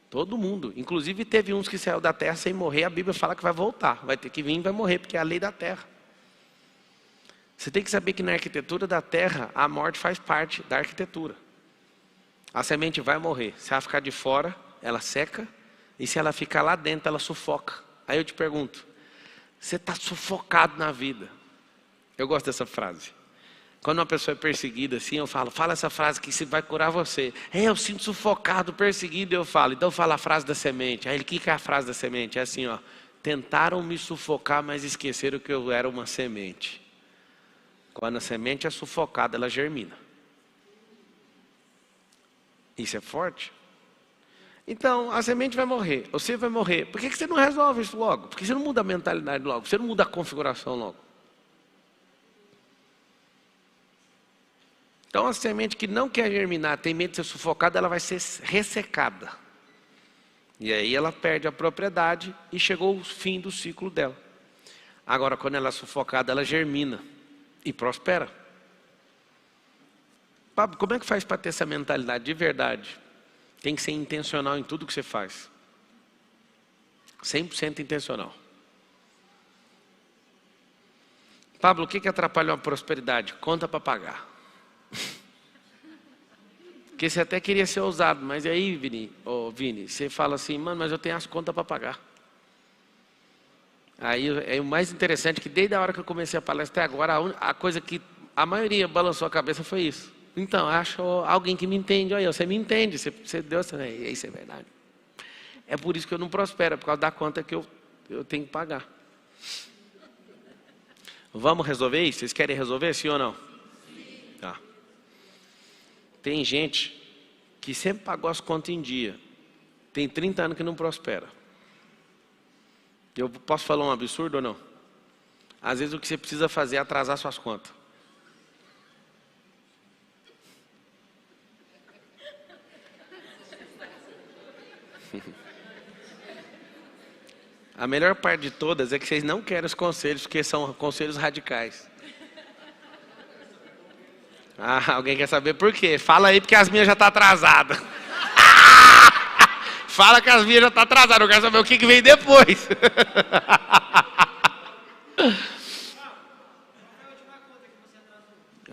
Todo mundo. Inclusive teve uns que saiu da terra sem morrer, a Bíblia fala que vai voltar. Vai ter que vir e vai morrer, porque é a lei da terra. Você tem que saber que na arquitetura da terra, a morte faz parte da arquitetura. A semente vai morrer. Se ela ficar de fora, ela seca. E se ela ficar lá dentro, ela sufoca. Aí eu te pergunto, você está sufocado na vida? Eu gosto dessa frase. Quando uma pessoa é perseguida assim, eu falo, fala essa frase que se vai curar você. Eu sinto sufocado, perseguido, eu falo. Então fala a frase da semente. Aí ele, o que é a frase da semente? É assim, ó. Tentaram me sufocar, mas esqueceram que eu era uma semente. Quando a semente é sufocada, ela germina. Isso é forte? Então, a semente vai morrer, você vai morrer. Por que você não resolve isso logo? Por que você não muda a mentalidade logo? Você não muda a configuração logo? Então, a semente que não quer germinar, tem medo de ser sufocada, ela vai ser ressecada. E aí ela perde a propriedade e chegou o fim do ciclo dela. Agora, quando ela é sufocada, ela germina e prospera. Pablo, como é que faz para ter essa mentalidade de verdade? Tem que ser intencional em tudo que você faz. 100% intencional. Pablo, o que atrapalha a prosperidade? Conta para pagar. Porque você até queria ser ousado, mas aí, Vini, você fala assim, mano, mas eu tenho as contas para pagar. Aí é o mais interessante que desde a hora que eu comecei a palestra até agora, a coisa que a maioria balançou a cabeça foi isso. Então, acho alguém que me entende. Olha, você me entende, você deu essa... Isso é verdade. É por isso que eu não prospero, por causa da conta que eu tenho que pagar. Vamos resolver isso? Vocês querem resolver, sim ou não? Sim. Tá. Tem gente que sempre pagou as contas em dia. Tem 30 anos que não prospera. Eu posso falar um absurdo ou não? Às vezes o que você precisa fazer é atrasar suas contas. A melhor parte de todas é que vocês não querem os conselhos, porque são conselhos radicais. Alguém quer saber por quê? Fala aí, porque as minhas já estão atrasadas. Fala que as minhas já estão atrasadas, eu quero saber o que vem depois.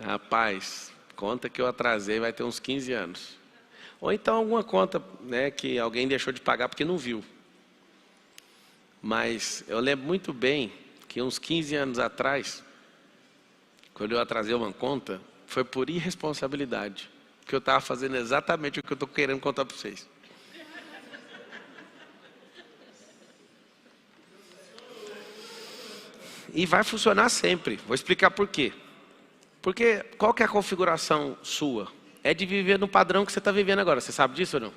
Rapaz, conta que eu atrasei vai ter uns 15 anos. Ou então alguma conta, né, que alguém deixou de pagar porque não viu. Mas eu lembro muito bem que uns 15 anos atrás, quando eu atrasei uma conta, foi por irresponsabilidade. Porque eu estava fazendo exatamente o que eu estou querendo contar para vocês. E vai funcionar sempre. Vou explicar por quê. Porque qual que é a configuração sua? É de viver no padrão que você está vivendo agora. Você sabe disso ou não?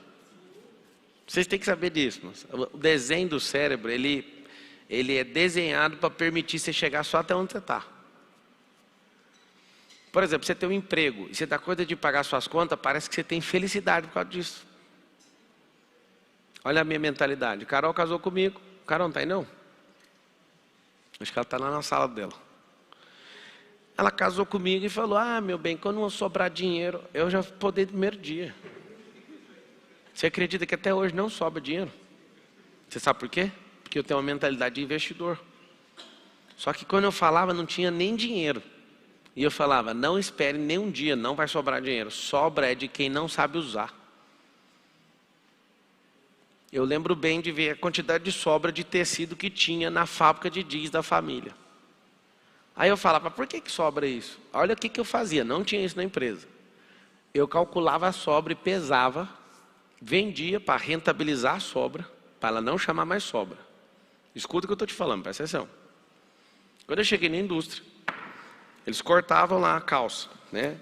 Vocês têm que saber disso. O desenho do cérebro, ele é desenhado para permitir você chegar só até onde você está. Por exemplo, você tem um emprego e você dá conta de pagar suas contas, parece que você tem felicidade por causa disso. Olha a minha mentalidade. Carol casou comigo. Carol não está aí não? Acho que ela está lá na sala dela. Ela casou comigo e falou, meu bem, quando não sobrar dinheiro, eu já vou poder no primeiro dia. Você acredita que até hoje não sobra dinheiro? Você sabe por quê? Porque eu tenho uma mentalidade de investidor. Só que quando eu falava, não tinha nem dinheiro. E eu falava, não espere nem um dia, não vai sobrar dinheiro. Sobra é de quem não sabe usar. Eu lembro bem de ver a quantidade de sobra de tecido que tinha na fábrica de jeans da família. Aí eu falava, por que sobra isso? Olha o que eu fazia, não tinha isso na empresa. Eu calculava a sobra e pesava, vendia para rentabilizar a sobra, para ela não chamar mais sobra. Escuta o que eu estou te falando, presta atenção. Quando eu cheguei na indústria, eles cortavam lá a calça, né?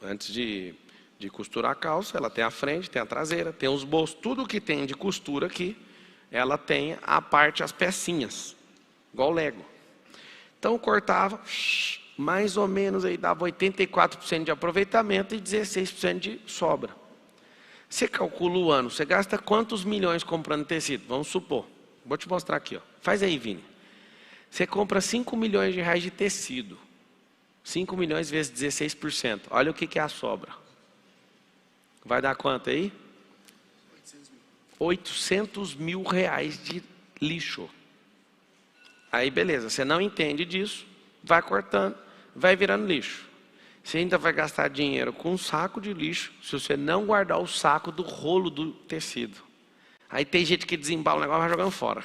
Antes de costurar a calça, ela tem a frente, tem a traseira, tem os bolsos, tudo que tem de costura aqui, ela tem a parte, as pecinhas, igual Lego. Então cortava, mais ou menos aí dava 84% de aproveitamento e 16% de sobra. Você calcula o ano, você gasta quantos milhões comprando tecido? Vamos supor, vou te mostrar aqui, ó. Faz aí, Vini. Você compra 5 milhões de reais de tecido. 5 milhões vezes 16%. Olha o que é a sobra. Vai dar quanto aí? 800 mil reais de lixo. Aí beleza, você não entende disso, vai cortando, vai virando lixo. Você ainda vai gastar dinheiro com um saco de lixo, se você não guardar o saco do rolo do tecido. Aí tem gente que desembala o negócio e vai jogando fora.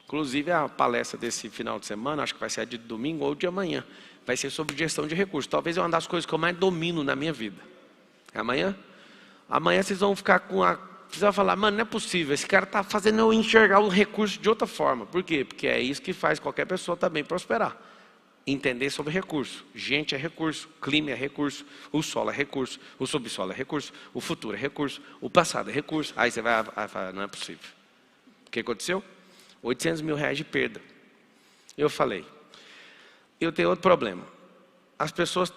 Inclusive a palestra desse final de semana, acho que vai ser a de domingo ou de amanhã, vai ser sobre gestão de recursos. Talvez é uma das coisas que eu mais domino na minha vida. É amanhã? Amanhã vocês vão ficar com a... Vocês vão falar, mano, não é possível, esse cara está fazendo eu enxergar o recurso de outra forma. Por quê? Porque é isso que faz qualquer pessoa também prosperar. Entender sobre recurso. Gente é recurso, clima é recurso, o solo é recurso, o subsolo é recurso, o futuro é recurso, o passado é recurso. Aí você vai falar, não é possível. O que aconteceu? 800 mil reais de perda. Eu falei, eu tenho outro problema. As pessoas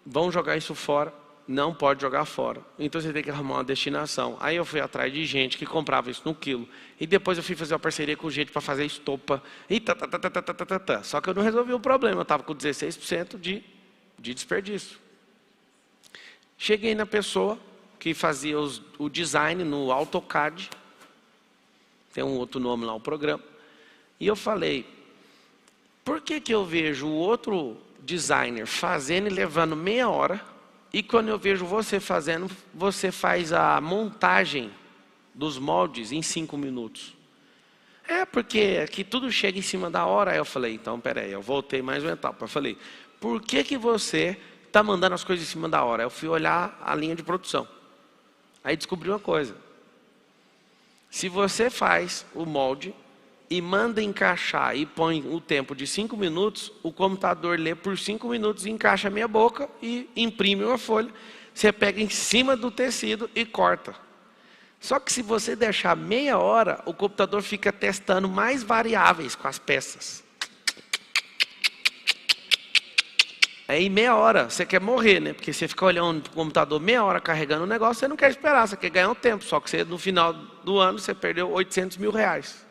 vão jogar isso fora, não pode jogar fora. Então você tem que arrumar uma destinação. Aí eu fui atrás de gente que comprava isso no quilo. E depois eu fui fazer uma parceria com gente para fazer estopa. E Só que eu não resolvi o problema. Eu estava com 16% de desperdício. Cheguei na pessoa que fazia o design no AutoCAD. Tem um outro nome lá, o programa. E eu falei, por que eu vejo o outro designer fazendo e levando meia hora, e quando eu vejo você fazendo, você faz a montagem dos moldes em 5 minutos? É, porque aqui tudo chega em cima da hora. Aí eu falei, então peraí, eu voltei mais uma etapa. Eu falei, por que você está mandando as coisas em cima da hora? Eu fui olhar a linha de produção. Aí descobri uma coisa. Se você faz o molde e manda encaixar e põe o tempo de 5 minutos, o computador lê por 5 minutos, encaixa a meia boca e imprime uma folha. Você pega em cima do tecido e corta. Só que se você deixar meia hora, o computador fica testando mais variáveis com as peças. Aí meia hora, você quer morrer, né? Porque você fica olhando para o computador meia hora carregando o negócio, você não quer esperar, você quer ganhar um tempo. Só que você, no final do ano você perdeu 800 mil reais.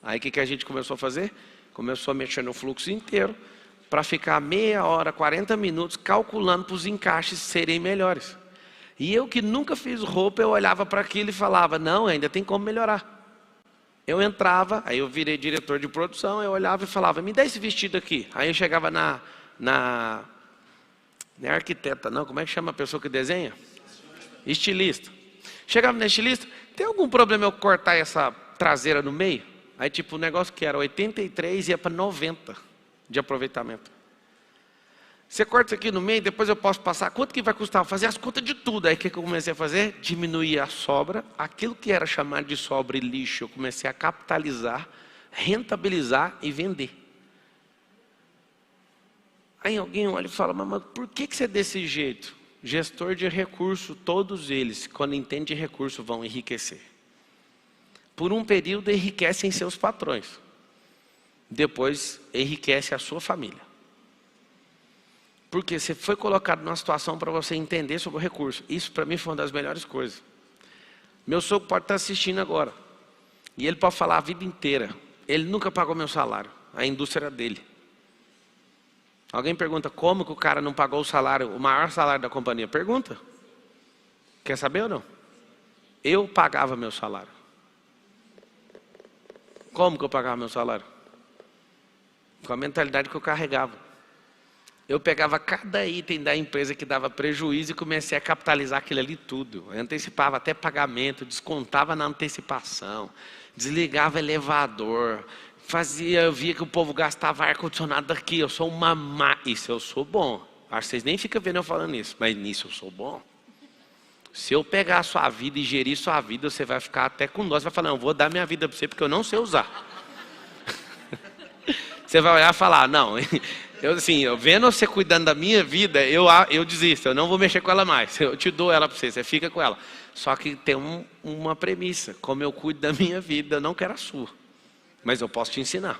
Aí o que a gente começou a fazer? Começou a mexer no fluxo inteiro para ficar meia hora, 40 minutos calculando para os encaixes serem melhores. E eu que nunca fiz roupa, eu olhava para aquilo e falava, não, ainda tem como melhorar. Eu entrava, aí eu virei diretor de produção, eu olhava e falava, me dá esse vestido aqui. Aí eu chegava na Não é arquiteta não, como é que chama a pessoa que desenha? Estilista. Chegava na estilista, tem algum problema eu cortar essa traseira no meio? Aí tipo, o negócio que era 83 ia para 90 de aproveitamento. Você corta isso aqui no meio, depois eu posso passar. Quanto que vai custar? Fazer as contas de tudo. Aí o que eu comecei a fazer? Diminuir a sobra. Aquilo que era chamado de sobra e lixo, eu comecei a capitalizar, rentabilizar e vender. Aí alguém olha e fala, mas por que você é desse jeito? Gestor de recurso, todos eles, quando entendem de recurso, vão enriquecer. Por um período enriquecem seus patrões. Depois enriquece a sua família. Porque você foi colocado numa situação para você entender sobre o recurso. Isso para mim foi uma das melhores coisas. Meu sogro pode estar assistindo agora. E ele pode falar a vida inteira. Ele nunca pagou meu salário. A indústria era dele. Alguém pergunta como que o cara não pagou o salário, o maior salário da companhia? Pergunta. Quer saber ou não? Eu pagava meu salário. Como que eu pagava meu salário? Com a mentalidade que eu carregava. Eu pegava cada item da empresa que dava prejuízo e comecei a capitalizar aquilo ali tudo. Eu antecipava até pagamento, descontava na antecipação, desligava elevador, eu via que o povo gastava ar-condicionado aqui. Eu sou isso eu sou bom. Acho que vocês nem ficam vendo eu falando isso, mas nisso eu sou bom. Se eu pegar a sua vida e gerir sua vida, você vai ficar até com dó. Você vai falar, não, vou dar minha vida para você porque eu não sei usar. Você vai olhar e falar, não, eu vendo você cuidando da minha vida, eu desisto, eu não vou mexer com ela mais. Eu te dou ela para você fica com ela. Só que tem uma premissa, como eu cuido da minha vida, eu não quero a sua. Mas eu posso te ensinar.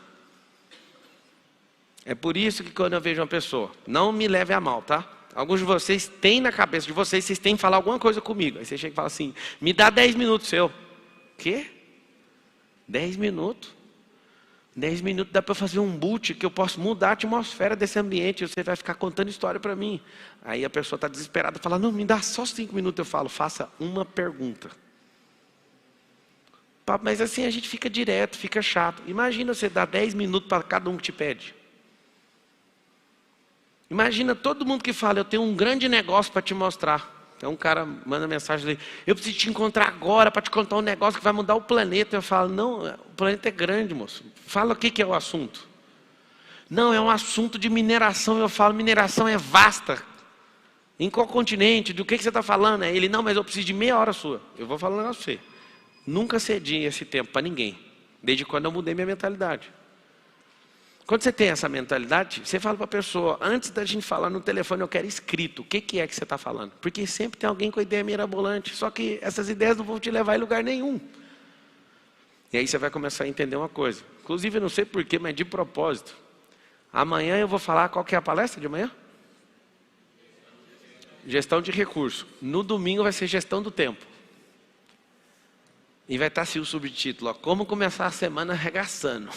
É por isso que quando eu vejo uma pessoa, não me leve a mal, tá? Alguns de vocês têm na cabeça de vocês têm que falar alguma coisa comigo. Aí você chega e fala assim, me dá 10 minutos seu. Quê? 10 minutos? 10 minutos dá para fazer um boot que eu posso mudar a atmosfera desse ambiente. Você vai ficar contando história para mim. Aí a pessoa está desesperada, fala, não, me dá só 5 minutos. Eu falo, faça uma pergunta. Mas assim a gente fica direto, fica chato. Imagina você dar 10 minutos para cada um que te pede. Imagina todo mundo que fala, eu tenho um grande negócio para te mostrar. Então um cara manda mensagem ali, eu preciso te encontrar agora para te contar um negócio que vai mudar o planeta. Eu falo, não, o planeta é grande, moço. Fala o que é o assunto. Não, é um assunto de mineração. Eu falo, mineração é vasta. Em qual continente? Do que você está falando? Ele, não, mas eu preciso de meia hora sua. Eu vou falar para você. Nunca cedi esse tempo para ninguém. Desde quando eu mudei minha mentalidade. Quando você tem essa mentalidade, você fala para a pessoa, antes da gente falar no telefone, eu quero escrito, o que é que você está falando? Porque sempre tem alguém com ideia mirabolante, só que essas ideias não vão te levar em lugar nenhum. E aí você vai começar a entender uma coisa. Inclusive, eu não sei porquê, mas de propósito. Amanhã eu vou falar, qual que é a palestra de amanhã? Gestão de recurso. No domingo vai ser gestão do tempo. E vai estar assim o subtítulo, ó, como começar a semana arregaçando.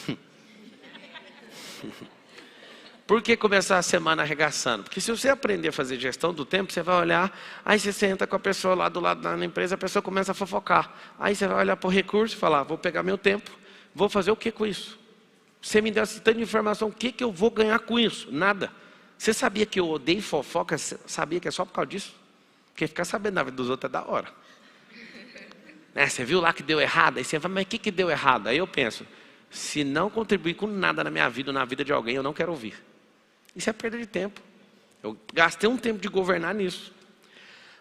Por que começar a semana arregaçando? Porque se você aprender a fazer gestão do tempo, você vai olhar, aí você senta com a pessoa lá do lado na empresa, a pessoa começa a fofocar. Aí você vai olhar para o recurso e falar, vou pegar meu tempo, vou fazer o que com isso? Você me deu essa tanta informação, o que eu vou ganhar com isso? Nada. Você sabia que eu odeio fofoca? Sabia que é só por causa disso? Porque ficar sabendo da vida dos outros é da hora. Você viu lá que deu errado? Aí você fala, mas o que deu errado? Aí eu penso, se não contribuir com nada na minha vida ou na vida de alguém, eu não quero ouvir. Isso é perda de tempo. Eu gastei um tempo de governar nisso.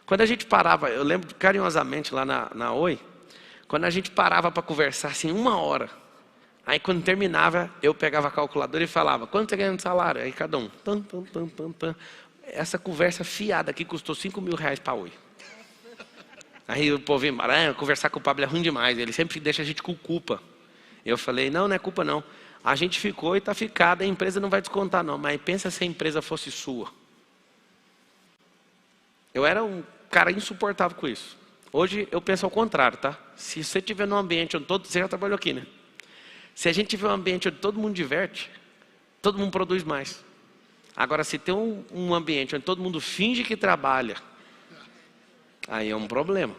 Quando a gente parava, eu lembro carinhosamente lá na Oi, quando a gente parava para conversar assim 1 hora, aí quando terminava, eu pegava a calculadora e falava, quanto você ganha de salário? Aí cada um, tan. Essa conversa fiada aqui custou R$5.000 para a Oi. Aí o povo embora, conversar com o Pablo é ruim demais, ele sempre deixa a gente com culpa. Eu falei, não é culpa não. A gente ficou e está ficado, a empresa não vai descontar não, mas pensa se a empresa fosse sua. Eu era um cara insuportável com isso. Hoje eu penso ao contrário, tá? Se você estiver num ambiente onde você já trabalhou aqui, né? Se a gente tiver um ambiente onde todo mundo diverte, todo mundo produz mais. Agora, se tem um ambiente onde todo mundo finge que trabalha, aí é um problema.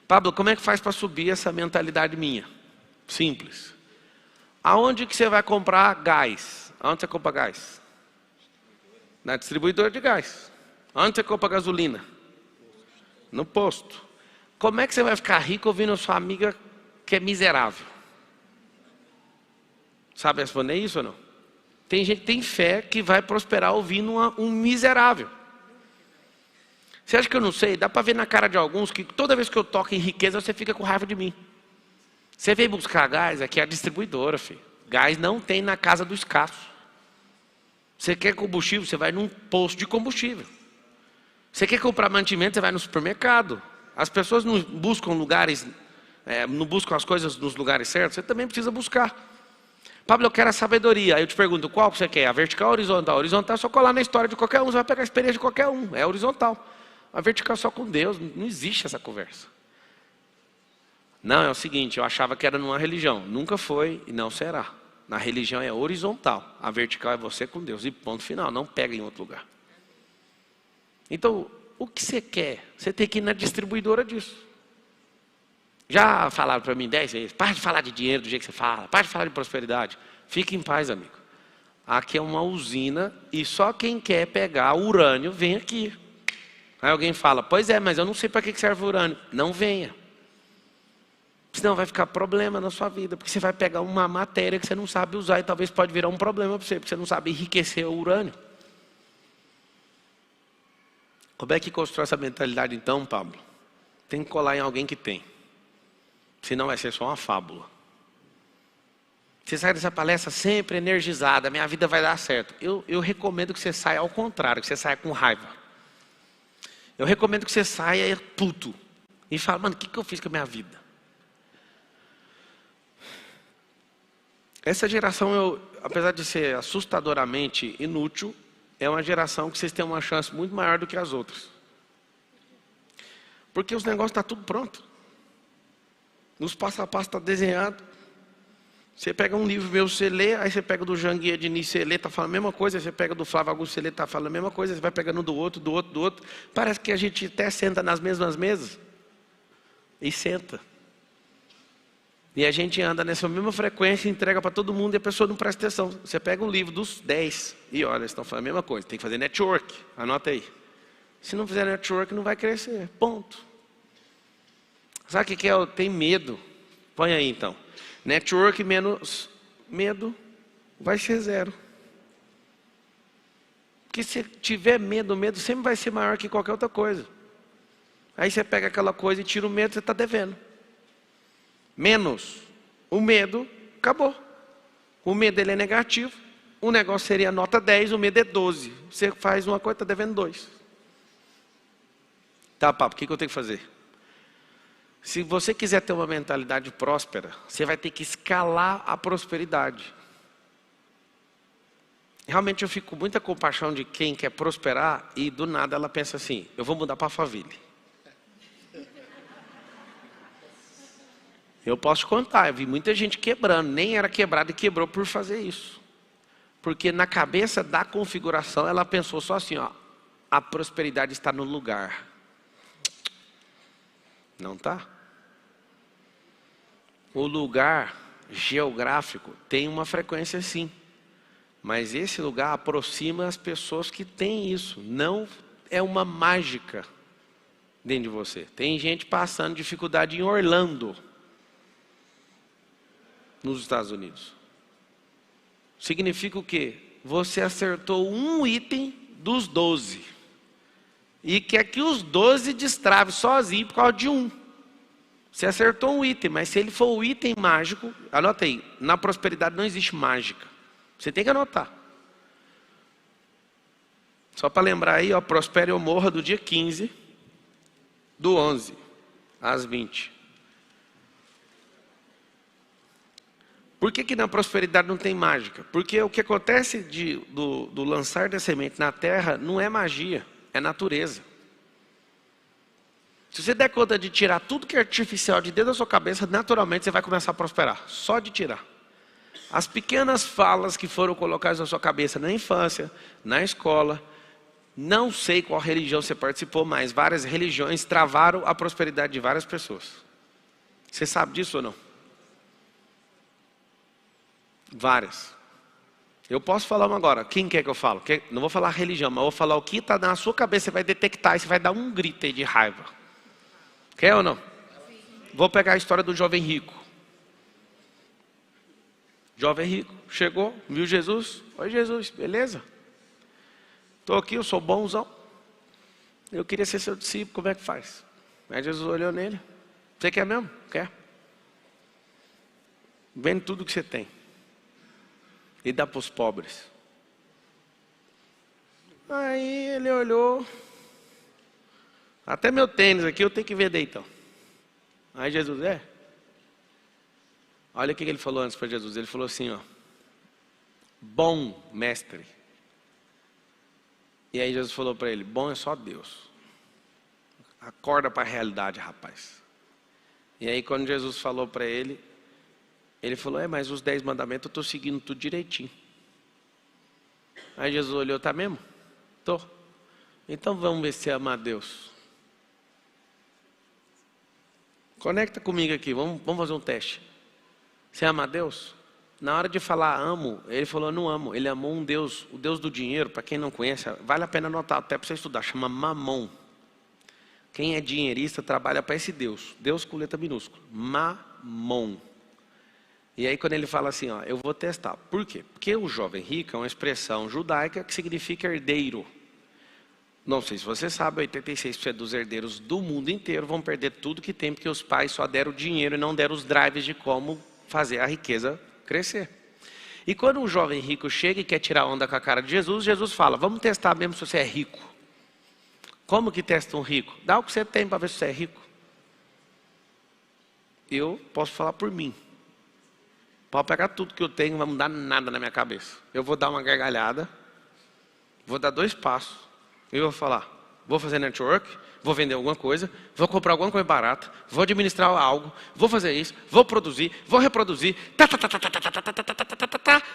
Pablo, como é que faz para subir essa mentalidade minha? Simples. Aonde que você vai comprar gás? Aonde você compra gás? Na distribuidora de gás. Onde você compra gasolina? No posto. Como é que você vai ficar rico ouvindo a sua amiga que é miserável? Sabe responder isso ou não? Tem gente que tem fé que vai prosperar ouvindo um miserável. Você acha que eu não sei? Dá para ver na cara de alguns que toda vez que eu toco em riqueza, você fica com raiva de mim. Você veio buscar gás, aqui é a distribuidora, filho. Gás não tem na casa do escasso. Você quer combustível, você vai num posto de combustível. Você quer comprar mantimento, você vai no supermercado. As pessoas não buscam lugares, não buscam as coisas nos lugares certos, você também precisa buscar. Pablo, eu quero a sabedoria. Aí eu te pergunto, qual que você quer? A vertical ou a horizontal? A horizontal é só colar na história de qualquer um, você vai pegar a experiência de qualquer um. É horizontal. A vertical é só com Deus, não existe essa conversa. Não, é o seguinte, eu achava que era numa religião. Nunca foi e não será. Na religião é horizontal. A vertical é você com Deus. E ponto final, não pega em outro lugar. Então, o que você quer? Você tem que ir na distribuidora disso. Já falaram para mim 10 vezes, para de falar de dinheiro do jeito que você fala, para de falar de prosperidade. Fique em paz, amigo. Aqui é uma usina e só quem quer pegar urânio vem aqui. Aí alguém fala, pois é, mas eu não sei para que serve o urânio. Não venha. Senão vai ficar problema na sua vida, porque você vai pegar uma matéria que você não sabe usar e talvez pode virar um problema para você, porque você não sabe enriquecer o urânio. Como é que constrói essa mentalidade então, Pablo? Tem que colar em alguém que tem. Senão vai ser só uma fábula. Você sai dessa palestra sempre energizada, minha vida vai dar certo. Eu recomendo que você saia ao contrário, que você saia com raiva. Eu recomendo que você saia puto. E fale, mano, o que eu fiz com a minha vida? Essa geração, apesar de ser assustadoramente inútil, é uma geração que vocês têm uma chance muito maior do que as outras. Porque os negócios estão tudo pronto. Nos passo a passo está desenhado. Você pega um livro meu, você lê, aí você pega do Jean Guia Diniz, você lê, está falando a mesma coisa, aí você pega do Flávio Augusto, você lê, está falando a mesma coisa, você vai pegando do outro. Parece que a gente até senta nas mesmas mesas. E senta. E a gente anda nessa mesma frequência, entrega para todo mundo e a pessoa não presta atenção. Você pega um livro dos 10 e olha, eles estão falando a mesma coisa. Tem que fazer network, anota aí. Se não fizer network, não vai crescer, ponto. Sabe o que é? Tem medo. Põe aí então. Network menos medo vai ser 0. Porque se tiver medo, o medo sempre vai ser maior que qualquer outra coisa. Aí você pega aquela coisa e tira o medo, você está devendo. Menos o medo, acabou. O medo ele é negativo. O negócio seria nota 10, o medo é 12. Você faz uma coisa, está devendo 2. Tá, papo, o que eu tenho que fazer? Se você quiser ter uma mentalidade próspera, você vai ter que escalar a prosperidade. Realmente eu fico com muita compaixão de quem quer prosperar e do nada ela pensa assim, eu vou mudar para Alphaville. Eu posso te contar, eu vi muita gente quebrando, nem era quebrado e quebrou por fazer isso. Porque na cabeça da configuração ela pensou só assim, ó, a prosperidade está no lugar. Não está? O lugar geográfico tem uma frequência sim. Mas esse lugar aproxima as pessoas que têm isso. Não é uma mágica dentro de você. Tem gente passando dificuldade em Orlando, nos Estados Unidos. Significa o quê? Você acertou um item dos 12. E quer que os 12 destravem sozinho por causa de um. Você acertou um item, mas se ele for o item mágico, anota aí, na prosperidade não existe mágica. Você tem que anotar. Só para lembrar aí, ó, prospere ou morra do dia 15, do 11 às 20. Por que na prosperidade não tem mágica? Porque o que acontece do lançar da semente na terra não é magia, é natureza. Se você der conta de tirar tudo que é artificial de dentro da sua cabeça, naturalmente você vai começar a prosperar. Só de tirar. As pequenas falas que foram colocadas na sua cabeça na infância, na escola, não sei qual religião você participou, mas várias religiões travaram a prosperidade de várias pessoas. Você sabe disso ou não? Várias. Eu posso falar uma agora. Quem quer que eu falo? Não vou falar religião, mas vou falar o que está na sua cabeça. Você vai detectar e você vai dar um grito aí de raiva. Quer ou não? Vou pegar a história do jovem rico. Jovem rico chegou, viu Jesus. Oi, Jesus, beleza? Estou aqui, eu sou bonzão. Eu queria ser seu discípulo, como é que faz? Aí Jesus olhou nele. Você quer mesmo? Quer? Vende tudo que você tem e dá para os pobres. Aí ele olhou. Até meu tênis aqui eu tenho que vender então. Aí Jesus, olha o que ele falou antes para Jesus. Ele falou assim, ó. Bom mestre. E aí Jesus falou para ele, bom é só Deus. Acorda para a realidade, rapaz. E aí quando Jesus falou para ele, ele falou, mas os 10 mandamentos eu estou seguindo tudo direitinho. Aí Jesus olhou, tá mesmo? Tô. Então vamos ver se você ama a Deus. Conecta comigo aqui, vamos fazer um teste. Você ama a Deus? Na hora de falar amo, ele falou não amo. Ele amou um Deus, o Deus do dinheiro, para quem não conhece, vale a pena anotar até para você estudar, chama Mamon. Quem é dinheirista trabalha para esse Deus. Deus com letra minúscula. Mamon. E aí quando ele fala assim, ó, eu vou testar. Por quê? Porque o jovem rico é uma expressão judaica que significa herdeiro. Não sei se você sabe, 86% dos herdeiros do mundo inteiro vão perder tudo que tem, porque os pais só deram o dinheiro e não deram os drives de como fazer a riqueza crescer. E quando um jovem rico chega e quer tirar onda com a cara de Jesus, Jesus fala, vamos testar mesmo se você é rico. Como que testa um rico? Dá o que você tem para ver se você é rico. Eu posso falar por mim. Pode pegar tudo que eu tenho, não vai mudar nada na minha cabeça. Eu vou dar uma gargalhada, vou dar 2 passos, e eu vou falar, vou fazer network, vou vender alguma coisa, vou comprar alguma coisa barata, vou administrar algo, vou fazer isso, vou produzir, vou reproduzir,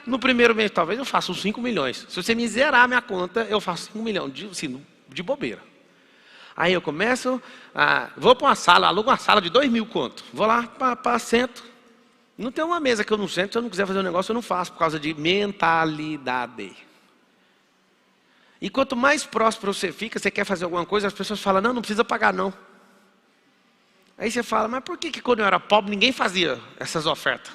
no primeiro mês talvez eu faça uns 5 milhões. Se você me zerar a minha conta, eu faço 5 milhões, de bobeira. Aí eu começo, vou para uma sala, alugo uma sala de 2.000 conto, vou lá para sento. Não tem uma mesa que eu não sento, se eu não quiser fazer um negócio, eu não faço, por causa de mentalidade. E quanto mais próspero você fica, você quer fazer alguma coisa, as pessoas falam, não precisa pagar não. Aí você fala, mas por que quando eu era pobre, ninguém fazia essas ofertas?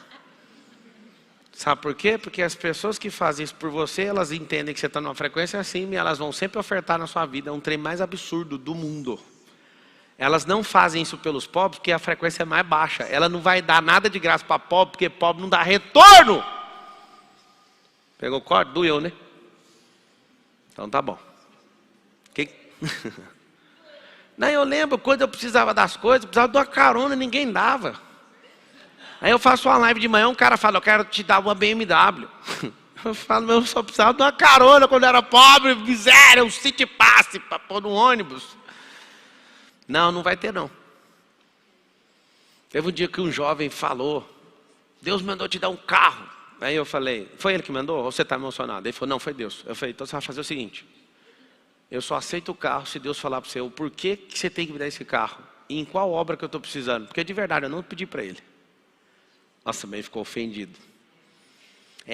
Sabe por quê? Porque as pessoas que fazem isso por você, elas entendem que você está numa frequência assim, e elas vão sempre ofertar na sua vida, é um trem mais absurdo do mundo. Elas não fazem isso pelos pobres porque a frequência é mais baixa. Ela não vai dar nada de graça para pobre porque pobre não dá retorno. Pegou o código? Doeu, né? Então tá bom. Não, eu lembro quando eu precisava das coisas, eu precisava de uma carona, ninguém dava. Aí eu faço uma live de manhã, um cara fala, eu quero te dar uma BMW. Eu falo, eu só precisava de uma carona quando eu era pobre, miséria, um City Pass para pôr no ônibus. Não vai ter não. Teve um dia que um jovem falou, Deus mandou te dar um carro. Aí eu falei, foi ele que mandou? Ou você está emocionado? Ele falou, não, foi Deus. Eu falei, então você vai fazer o seguinte, eu só aceito o carro se Deus falar para você o porquê que você tem que me dar esse carro. E em qual obra que eu estou precisando. Porque de verdade, eu não pedi para ele. Nossa, bem ficou ofendido.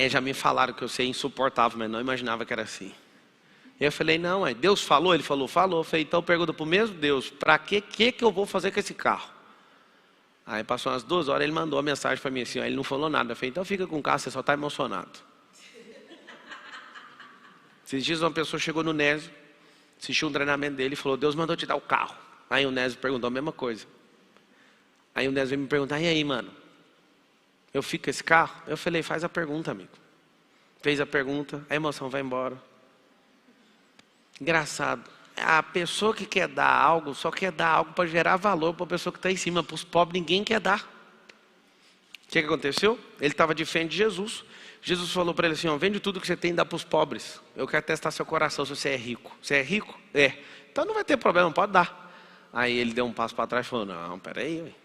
Já me falaram que eu sei insuportável, mas não imaginava que era assim. Eu falei, não, Deus falou? Ele falou. Eu falei, então pergunta para o mesmo Deus, para que eu vou fazer com esse carro? Aí passou umas 2 horas, ele mandou uma mensagem para mim assim, ele não falou nada. Eu falei, então fica com o carro, você só está emocionado. Esses dias uma pessoa chegou no Nésio, assistiu um treinamento dele e falou, Deus mandou te dar o carro. Aí o Nésio perguntou a mesma coisa. Aí o Nésio veio me perguntar, e aí mano, eu fico com esse carro? Eu falei, faz a pergunta, amigo. Fez a pergunta, a emoção vai embora. Engraçado, a pessoa que quer dar algo, só quer dar algo para gerar valor para a pessoa que está em cima. Para os pobres ninguém quer dar. O que aconteceu? Ele estava de frente de Jesus. Jesus falou para ele assim, vende tudo que você tem e dá para os pobres. Eu quero testar seu coração se você é rico. Você é rico? É. Então não vai ter problema, pode dar. Aí ele deu um passo para trás e falou, não, peraí.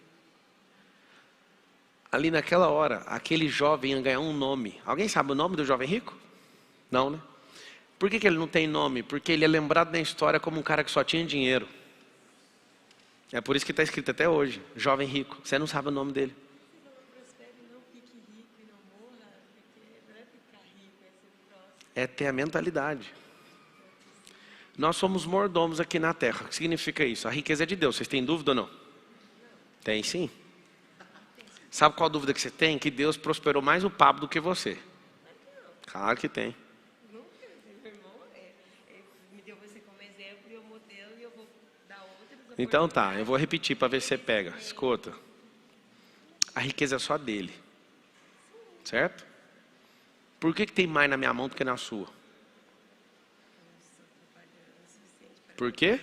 Ali naquela hora, aquele jovem ia ganhar um nome. Alguém sabe o nome do jovem rico? Não, né? Por que ele não tem nome? Porque ele é lembrado na história como um cara que só tinha dinheiro. É por isso que está escrito até hoje, jovem rico. Você não sabe o nome dele. é ter a mentalidade. Nós somos mordomos aqui na terra. O que significa isso? A riqueza é de Deus. Vocês têm dúvida ou não? Tem sim. Sabe qual a dúvida que você tem? Que Deus prosperou mais o Pablo do que você. Claro que tem. Então tá, eu vou repetir para ver se você pega. Escuta. A riqueza é só dele. Certo? Por que tem mais na minha mão do que na sua? Por quê?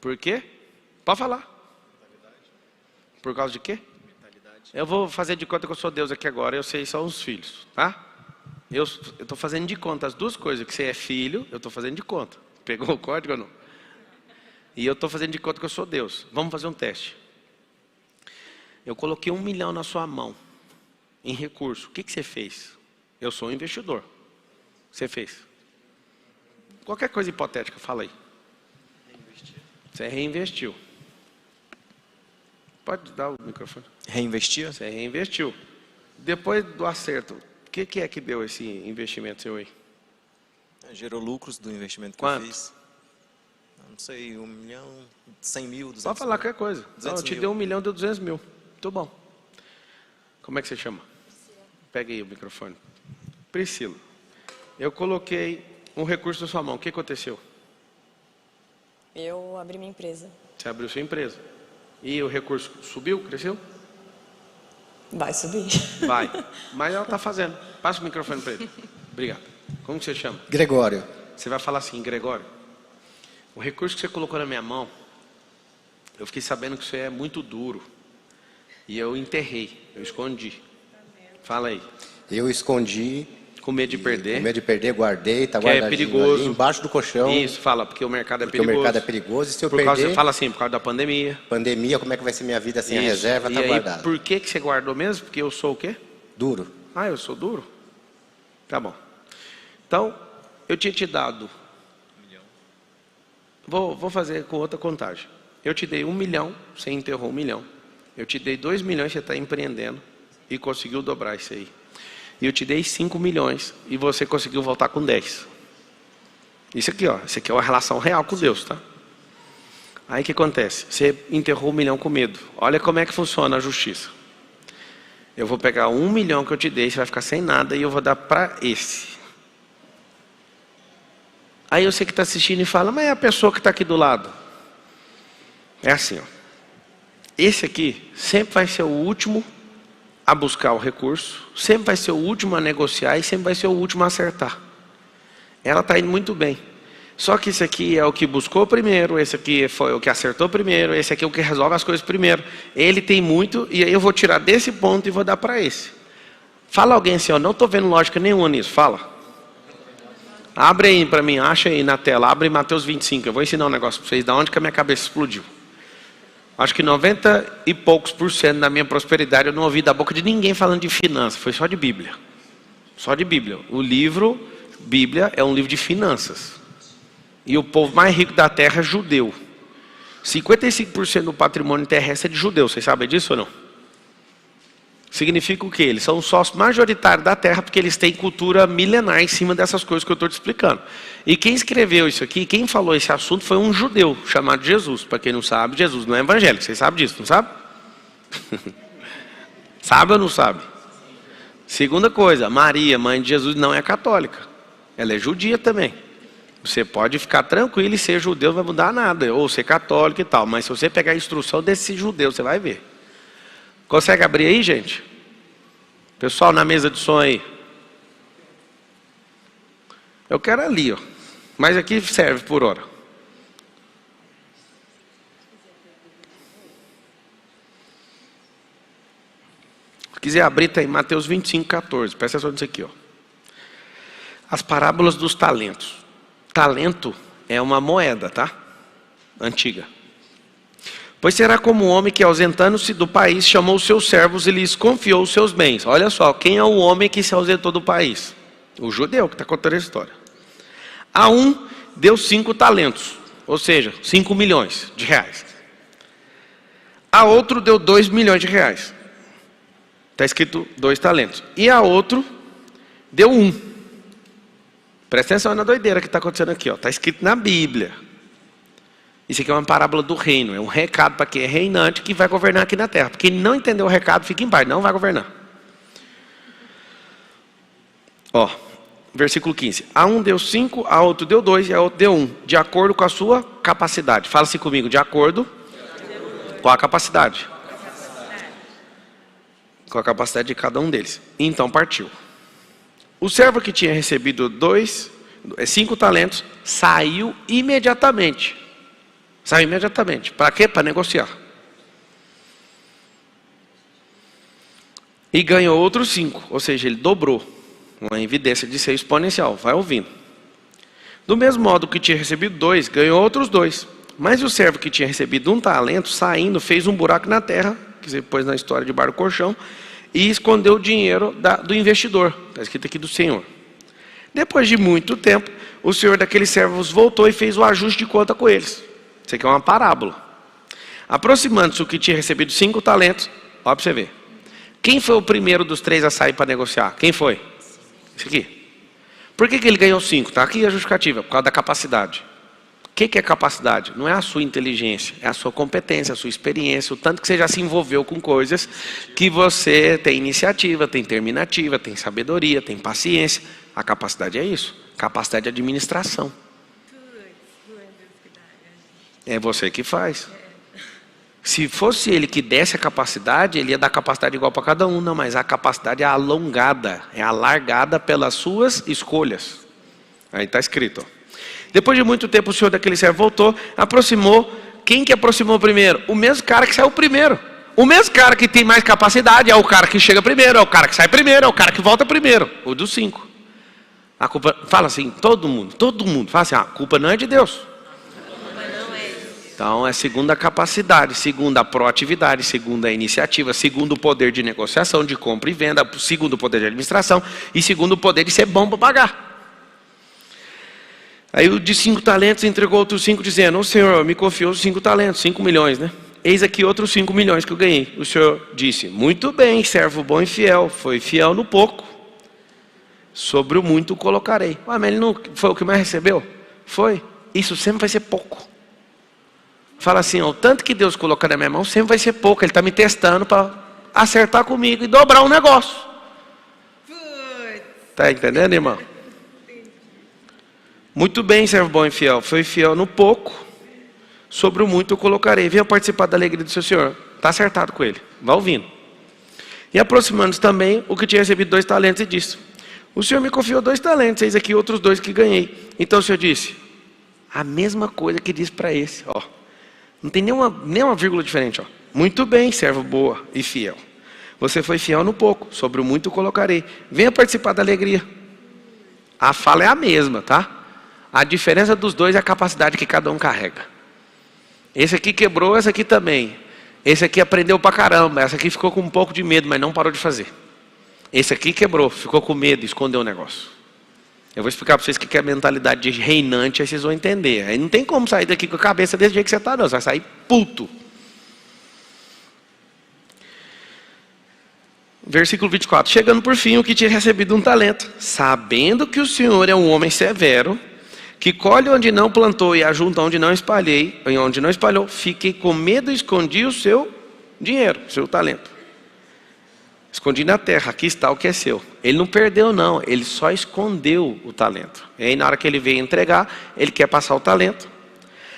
Por quê? Pode falar. Por causa de quê? Eu vou fazer de conta que eu sou Deus aqui agora. Eu sei só os filhos, tá? Eu estou fazendo de conta as duas coisas. Que você é filho, eu estou fazendo de conta. Pegou o código ou não? E eu estou fazendo de conta que eu sou Deus. Vamos fazer um teste. Eu coloquei 1 milhão na sua mão, em recurso. O que você fez? Eu sou um investidor. O que você fez? Qualquer coisa hipotética, fala aí. Você reinvestiu. Pode dar o microfone. Reinvestiu? Você reinvestiu. Depois do acerto, o que é que deu esse investimento seu aí? Gerou lucros do investimento que Quanto? eu fiz. Não sei, 1 milhão, 100 mil, 200 Pode falar mil. qualquer coisa. Não, eu te dei 1 milhão, deu 200 mil. Muito bom. Como é que você chama? Pega aí o microfone. Priscila. Eu coloquei um recurso na sua mão. O que aconteceu? Eu abri minha empresa. Você abriu sua empresa. E o recurso subiu, cresceu? Vai subir. Vai. Mas ela está fazendo. Passa o microfone para ele. Obrigado. Como que você chama? Gregório. Você vai falar assim, Gregório. O recurso que você colocou na minha mão, eu fiquei sabendo que isso é muito duro. E eu enterrei, eu escondi. Fala aí. Eu escondi. Com medo de perder. Com medo de perder, guardei, tá Que é guardadinho perigoso. ali, embaixo do colchão. Isso, fala, porque o mercado é Porque perigoso. o mercado é perigoso. E se eu Por causa, perder, fala assim, por causa da pandemia. pandemia, como é que vai ser minha vida sem a Isso. reserva? E Tá aí, guardado. por que você guardou mesmo? Porque eu sou o quê? Duro. Ah, eu sou duro? Tá bom. Então, eu tinha te dado... Vou fazer com outra contagem. Eu te dei 1 milhão, você enterrou 1 milhão. Eu te dei 2 milhões, você está empreendendo e conseguiu dobrar isso aí. E eu te dei 5 milhões e você conseguiu voltar com 10. Isso aqui, ó. Isso aqui é uma relação real com Deus, tá? Aí o que acontece? Você enterrou 1 milhão com medo. Olha como é que funciona a justiça. Eu vou pegar 1 milhão que eu te dei, você vai ficar sem nada e eu vou dar para esse. Aí você que está assistindo e fala, mas é a pessoa que está aqui do lado. É assim, ó. Esse aqui sempre vai ser o último a buscar o recurso, sempre vai ser o último a negociar e sempre vai ser o último a acertar. Ela está indo muito bem. Só que esse aqui é o que buscou primeiro, esse aqui foi o que acertou primeiro, esse aqui é o que resolve as coisas primeiro. Ele tem muito e aí eu vou tirar desse ponto e vou dar para esse. Fala alguém assim, ó, não estou vendo lógica nenhuma nisso, fala. Abre aí para mim, acha aí na tela, abre Mateus 25, eu vou ensinar um negócio para vocês, da onde que a minha cabeça explodiu. Acho que 90 e poucos % da minha prosperidade eu não ouvi da boca de ninguém falando de finanças, foi só de Bíblia. Só de Bíblia. O livro, Bíblia, é um livro de finanças. E o povo mais rico da terra é judeu. 55% do patrimônio terrestre é de judeu, vocês sabem disso ou não? Significa o quê? Eles são os sócios majoritários da terra porque eles têm cultura milenar em cima dessas coisas que eu estou te explicando. E quem escreveu isso aqui, quem falou esse assunto foi um judeu chamado Jesus. Para quem não sabe, Jesus não é evangélico. Vocês sabem disso, não sabe? Sabe ou não sabe? Segunda coisa, Maria, mãe de Jesus, não é católica. Ela é judia também. Você pode ficar tranquilo e ser judeu não vai mudar nada. Ou ser católico e tal. Mas se você pegar a instrução desse judeu, você vai ver. Consegue abrir aí, gente? Pessoal na mesa de som aí. Eu quero ali, ó. Mas aqui serve por hora. Se quiser abrir, tá em Mateus 25, 14. Presta atenção nisso aqui, ó. As parábolas dos talentos. Talento é uma moeda, tá? Antiga. Pois será como um homem que, ausentando-se do país, chamou os seus servos e lhes confiou os seus bens. Olha só, quem é o homem que se ausentou do país? O judeu que está contando a história. A um deu 5 talentos, ou seja, 5 milhões de reais. A outro deu 2 milhões de reais. Está escrito 2 talentos. E a outro deu 1. Presta atenção na doideira que está acontecendo aqui. Está escrito na Bíblia. Isso aqui é uma parábola do reino. É um recado para quem é reinante que vai governar aqui na terra. Porque quem não entendeu o recado, fica em paz. Não vai governar. Ó, versículo 15. A um deu 5, a outro deu 2 e a outro deu 1. De acordo com a sua capacidade. Fala-se comigo. De acordo com a capacidade. Com a capacidade de cada um deles. Então partiu. O servo que tinha recebido 5 talentos saiu imediatamente. Saiu imediatamente. Para quê? Para negociar. E ganhou outros 5. Ou seja, ele dobrou. Uma evidência de ser exponencial. Vai ouvindo. Do mesmo modo que tinha recebido 2, ganhou outros 2. Mas o servo que tinha recebido 1 talento, saindo, fez um buraco na terra, que você pôs na história de Bar do Colchão, e escondeu o dinheiro do investidor. Está escrito aqui do Senhor. Depois de muito tempo, o senhor daqueles servos voltou e fez o ajuste de conta com eles. Isso aqui é uma parábola. Aproximando-se o que tinha recebido 5 talentos, ó para você ver. Quem foi o primeiro dos 3 a sair para negociar? Quem foi? Esse aqui. Por que ele ganhou 5? Está aqui a justificativa, por causa da capacidade. O que é capacidade? Não é a sua inteligência, é a sua competência, a sua experiência, o tanto que você já se envolveu com coisas que você tem iniciativa, tem terminativa, tem sabedoria, tem paciência. A capacidade é isso, capacidade de administração. É você que faz. Se fosse ele que desse a capacidade, ele ia dar capacidade igual para cada um. Não, mas a capacidade é alongada, é alargada pelas suas escolhas. Aí está escrito, ó. Depois de muito tempo, o senhor daquele servo voltou, aproximou. Quem que aproximou primeiro? O mesmo cara que saiu primeiro. O mesmo cara que tem mais capacidade é o cara que chega primeiro, é o cara que sai primeiro, é o cara que volta primeiro. O dos 5. A culpa, fala assim, todo mundo. Fala assim, a culpa não é de Deus. Então é segundo a capacidade, segundo a proatividade, segundo a iniciativa, segundo o poder de negociação, de compra e venda, segundo o poder de administração e segundo o poder de ser bom para pagar. Aí o de 5 talentos entregou outros 5 dizendo, o senhor me confiou os 5 talentos, 5 milhões, né? Eis aqui outros 5 milhões que eu ganhei. O senhor disse, muito bem, servo bom e fiel, foi fiel no pouco, sobre o muito o colocarei. Mas ele não foi o que mais recebeu? Foi. Isso sempre vai ser pouco. Fala assim, ó, o tanto que Deus colocar na minha mão sempre vai ser pouco. Ele está me testando para acertar comigo e dobrar um negócio. Está entendendo, irmão? Muito bem, servo bom e fiel. Foi fiel no pouco, sobre o muito eu colocarei. Venha participar da alegria do seu senhor. Está acertado com ele. Vai ouvindo. E aproximando-se também o que tinha recebido 2 talentos e disse, o senhor me confiou 2 talentos, eis aqui outros 2 que ganhei. Então o senhor disse, a mesma coisa que disse para esse, ó. Não tem nenhuma vírgula diferente, ó. Muito bem, servo boa e fiel. Você foi fiel no pouco, sobre o muito eu colocarei. Venha participar da alegria. A fala é a mesma, tá? A diferença dos 2 é a capacidade que cada um carrega. Esse aqui quebrou, esse aqui também. Esse aqui aprendeu pra caramba, esse aqui ficou com um pouco de medo, mas não parou de fazer. Esse aqui quebrou, ficou com medo, escondeu o negócio. Eu vou explicar para vocês o que é a mentalidade de reinante, aí vocês vão entender. Aí não tem como sair daqui com a cabeça desse jeito que você está, não. Você vai sair puto. Versículo 24. Chegando por fim o que tinha recebido 1 talento. Sabendo que o Senhor é um homem severo, que colhe onde não plantou e ajunta onde não espalhei, onde não espalhou, fiquei com medo e escondi o seu dinheiro, o seu talento. Escondi na terra, aqui está o que é seu. Ele não perdeu não, ele só escondeu o talento. E aí na hora que ele veio entregar, ele quer passar o talento.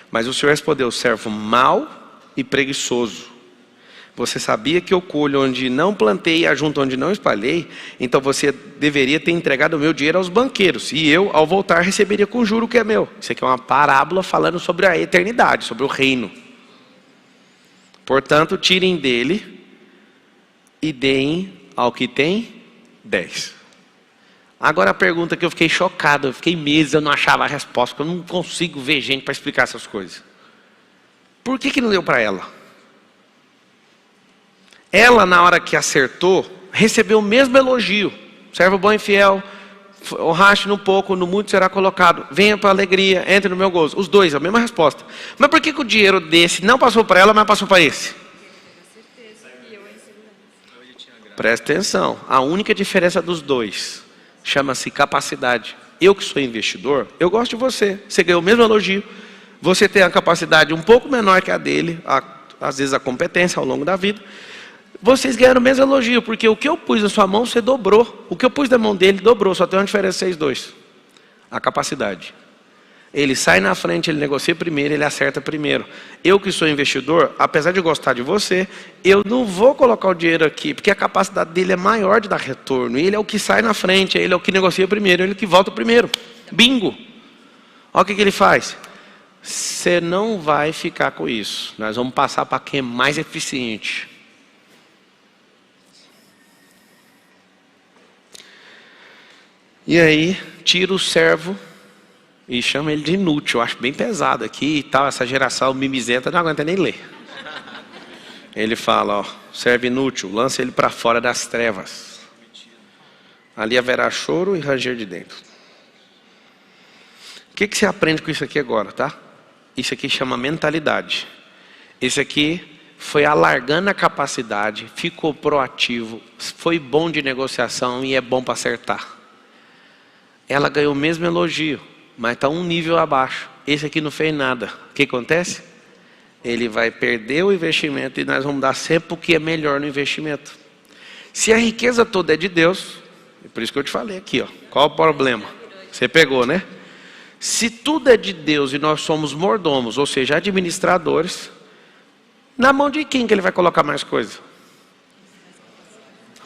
Mas o Senhor respondeu, servo mau e preguiçoso. Você sabia que eu colho onde não plantei e ajunto onde não espalhei? Então você deveria ter entregado o meu dinheiro aos banqueiros. E eu, ao voltar, receberia com juro o que é meu. Isso aqui é uma parábola falando sobre a eternidade, sobre o reino. Portanto, tirem dele e deem ao que tem 10. Agora a pergunta que eu fiquei chocado, eu fiquei meses, eu não achava a resposta, porque eu não consigo ver gente para explicar essas coisas. Por que não deu para ela? Ela, na hora que acertou, recebeu o mesmo elogio. Servo bom e fiel, honraste no pouco, no muito será colocado. Venha para a alegria, entre no meu gozo. Os 2, a mesma resposta. Mas por que o dinheiro desse não passou para ela, mas passou para esse? Presta atenção. A única diferença dos 2 chama-se capacidade. Eu que sou investidor, eu gosto de você. Você ganhou o mesmo elogio. Você tem a capacidade um pouco menor que a dele, às vezes a competência ao longo da vida. Vocês ganharam o mesmo elogio, porque o que eu pus na sua mão, você dobrou. O que eu pus na mão dele, dobrou. Só tem uma diferença vocês dois. A capacidade. Ele sai na frente, ele negocia primeiro, ele acerta primeiro. Eu que sou investidor, apesar de gostar de você, eu não vou colocar o dinheiro aqui, porque a capacidade dele é maior de dar retorno. Ele é o que sai na frente, ele é o que negocia primeiro, ele é o que volta primeiro. Bingo! Olha o que ele faz. Você não vai ficar com isso. Nós vamos passar para quem é mais eficiente. E aí, tira o servo e chama ele de inútil. Eu acho bem pesado aqui e tal. Essa geração mimizenta não aguenta nem ler. Ele fala, ó, servo inútil, lança ele para fora das trevas. Ali haverá choro e ranger de dentro. O que você aprende com isso aqui agora, tá? Isso aqui chama mentalidade. Esse aqui foi alargando a capacidade, ficou proativo, foi bom de negociação e é bom para acertar. Ela ganhou o mesmo elogio, mas está um nível abaixo. Esse aqui não fez nada. O que acontece? Ele vai perder o investimento e nós vamos dar sempre o que é melhor no investimento. Se a riqueza toda é de Deus, é por isso que eu te falei aqui, ó. Qual o problema? Você pegou, né? Se tudo é de Deus e nós somos mordomos, ou seja, administradores, na mão de quem que ele vai colocar mais coisa?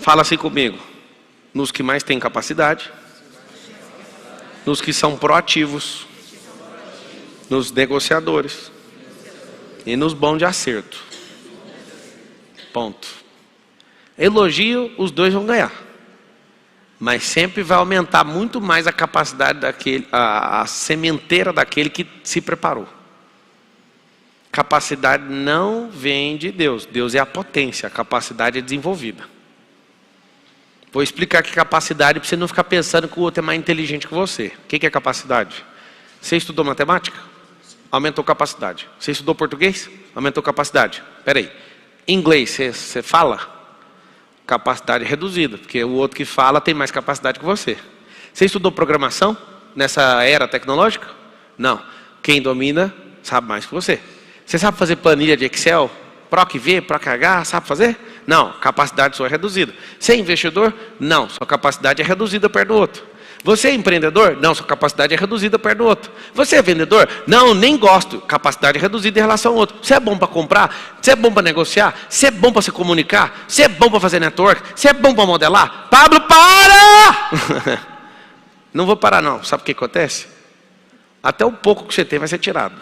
Fala assim comigo. Nos que mais têm capacidade, nos que são proativos, nos negociadores e nos bons de acerto. Ponto. Elogio, os dois vão ganhar. Mas sempre vai aumentar muito mais a capacidade daquele, a sementeira daquele que se preparou. Capacidade não vem de Deus. Deus é a potência, a capacidade é desenvolvida. Vou explicar que capacidade para você não ficar pensando que o outro é mais inteligente que você. O que é capacidade? Você estudou matemática? Aumentou capacidade. Você estudou português? Aumentou capacidade. Espera aí. Inglês, você fala? Capacidade reduzida, porque o outro que fala tem mais capacidade que você. Você estudou programação nessa era tecnológica? Não. Quem domina sabe mais que você. Você sabe fazer planilha de Excel? PROC V, PROC H, sabe fazer? Não, capacidade sua é reduzida. Você é investidor? Não, sua capacidade é reduzida perto do outro. Você é empreendedor? Não, sua capacidade é reduzida perto do outro. Você é vendedor? Não, nem gosto. Capacidade reduzida em relação ao outro. Você é bom para comprar? Você é bom para negociar? Você é bom para se comunicar? Você é bom para fazer network? Você é bom para modelar? Pablo, para! Não vou parar não. Sabe o que acontece? Até o pouco que você tem vai ser tirado.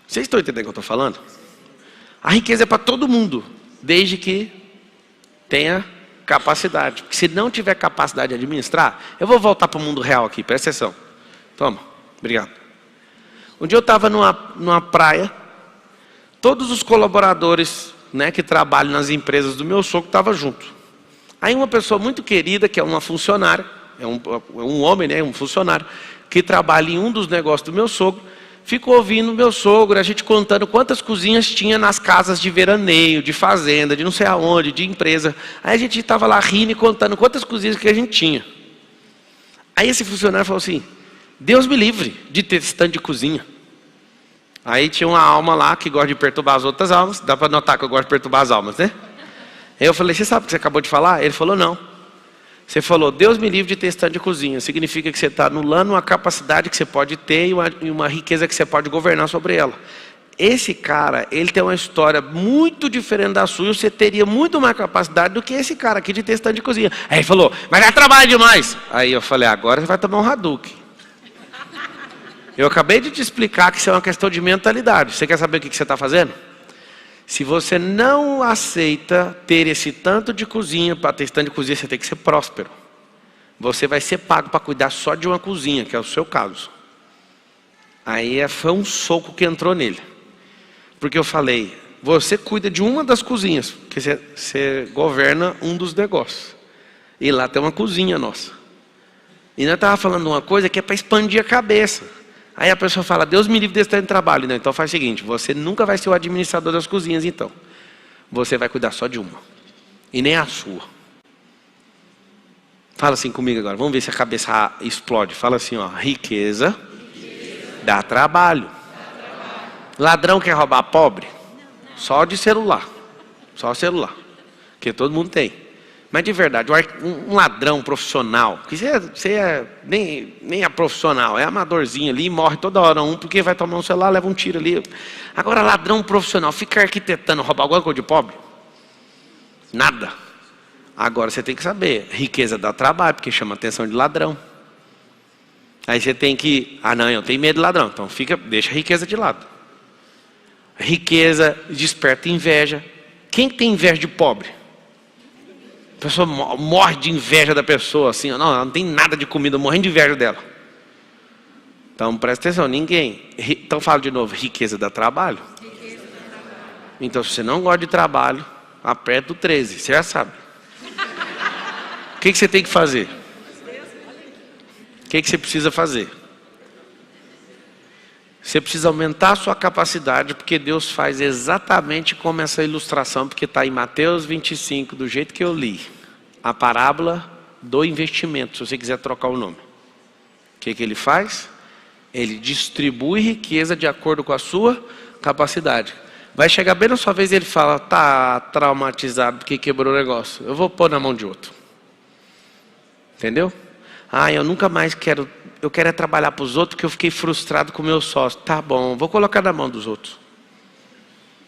Vocês estão entendendo o que eu estou falando? A riqueza é para todo mundo, desde que tenha capacidade. Porque se não tiver capacidade de administrar, eu vou voltar para o mundo real aqui, presta atenção. Toma, obrigado. Um dia eu estava numa praia, todos os colaboradores, né, que trabalham nas empresas do meu sogro estavam junto. Aí uma pessoa muito querida, que é uma funcionária, é um homem, né, um funcionário, que trabalha em um dos negócios do meu sogro, ficou ouvindo meu sogro, a gente contando quantas cozinhas tinha nas casas de veraneio, de fazenda, de não sei aonde, de empresa. Aí a gente estava lá rindo e contando quantas cozinhas que a gente tinha. Aí esse funcionário falou assim, Deus me livre de ter esse tanto de cozinha. Aí tinha uma alma lá que gosta de perturbar as outras almas. Dá para notar que eu gosto de perturbar as almas, né? Aí eu falei, você sabe o que você acabou de falar? Ele falou, não. Você falou, Deus me livre de ter esse tanto de cozinha. Significa que você está anulando uma capacidade que você pode ter e uma riqueza que você pode governar sobre ela. Esse cara, ele tem uma história muito diferente da sua e você teria muito mais capacidade do que esse cara aqui de ter esse tanto de cozinha. Aí ele falou, mas é trabalho demais. Aí eu falei, agora você vai tomar um Hadouken. Eu acabei de te explicar que isso é uma questão de mentalidade. Você quer saber o que você está fazendo? Se você não aceita ter esse tanto de cozinha, para ter esse tanto de cozinha, você tem que ser próspero. Você vai ser pago para cuidar só de uma cozinha, que é o seu caso. Aí foi um soco que entrou nele. Porque eu falei, você cuida de uma das cozinhas, porque você governa um dos negócios. E lá tem uma cozinha nossa. E nós estávamos falando uma coisa que é para expandir a cabeça. Aí a pessoa fala, Deus me livre desse tanto de trabalho. Não, então faz o seguinte, você nunca vai ser o administrador das cozinhas então. Você vai cuidar só de uma. E nem a sua. Fala assim comigo agora, vamos ver se a cabeça explode. Fala assim, ó, riqueza dá trabalho. Ladrão quer roubar pobre? Só de celular. Só celular. Que todo mundo tem. Mas de verdade, um ladrão profissional, que nem é profissional, é amadorzinho ali, morre toda hora porque vai tomar um celular, leva um tiro ali. Agora ladrão profissional, fica arquitetando, roubar alguma coisa de pobre? Nada. Agora você tem que saber, riqueza dá trabalho, porque chama atenção de ladrão. Aí você tem que, não, eu tenho medo de ladrão, então deixa a riqueza de lado. Riqueza desperta inveja. Quem tem inveja de pobre? A pessoa morre de inveja da pessoa, assim, não, ela não tem nada de comida, morrendo de inveja dela. Então presta atenção, ninguém. Então fala de novo, riqueza dá trabalho. Então se você não gosta de trabalho, aperta o 13, você já sabe. O que você tem que fazer? O que você precisa fazer? Você precisa aumentar a sua capacidade, porque Deus faz exatamente como essa ilustração, porque está em Mateus 25, do jeito que eu li. A parábola do investimento, se você quiser trocar o nome. O que ele faz? Ele distribui riqueza de acordo com a sua capacidade. Vai chegar bem na sua vez e ele fala, tá traumatizado porque quebrou o negócio. Eu vou pôr na mão de outro. Entendeu? Eu nunca mais quero... Eu quero trabalhar para os outros porque eu fiquei frustrado com o meu sócio. Tá bom, vou colocar na mão dos outros.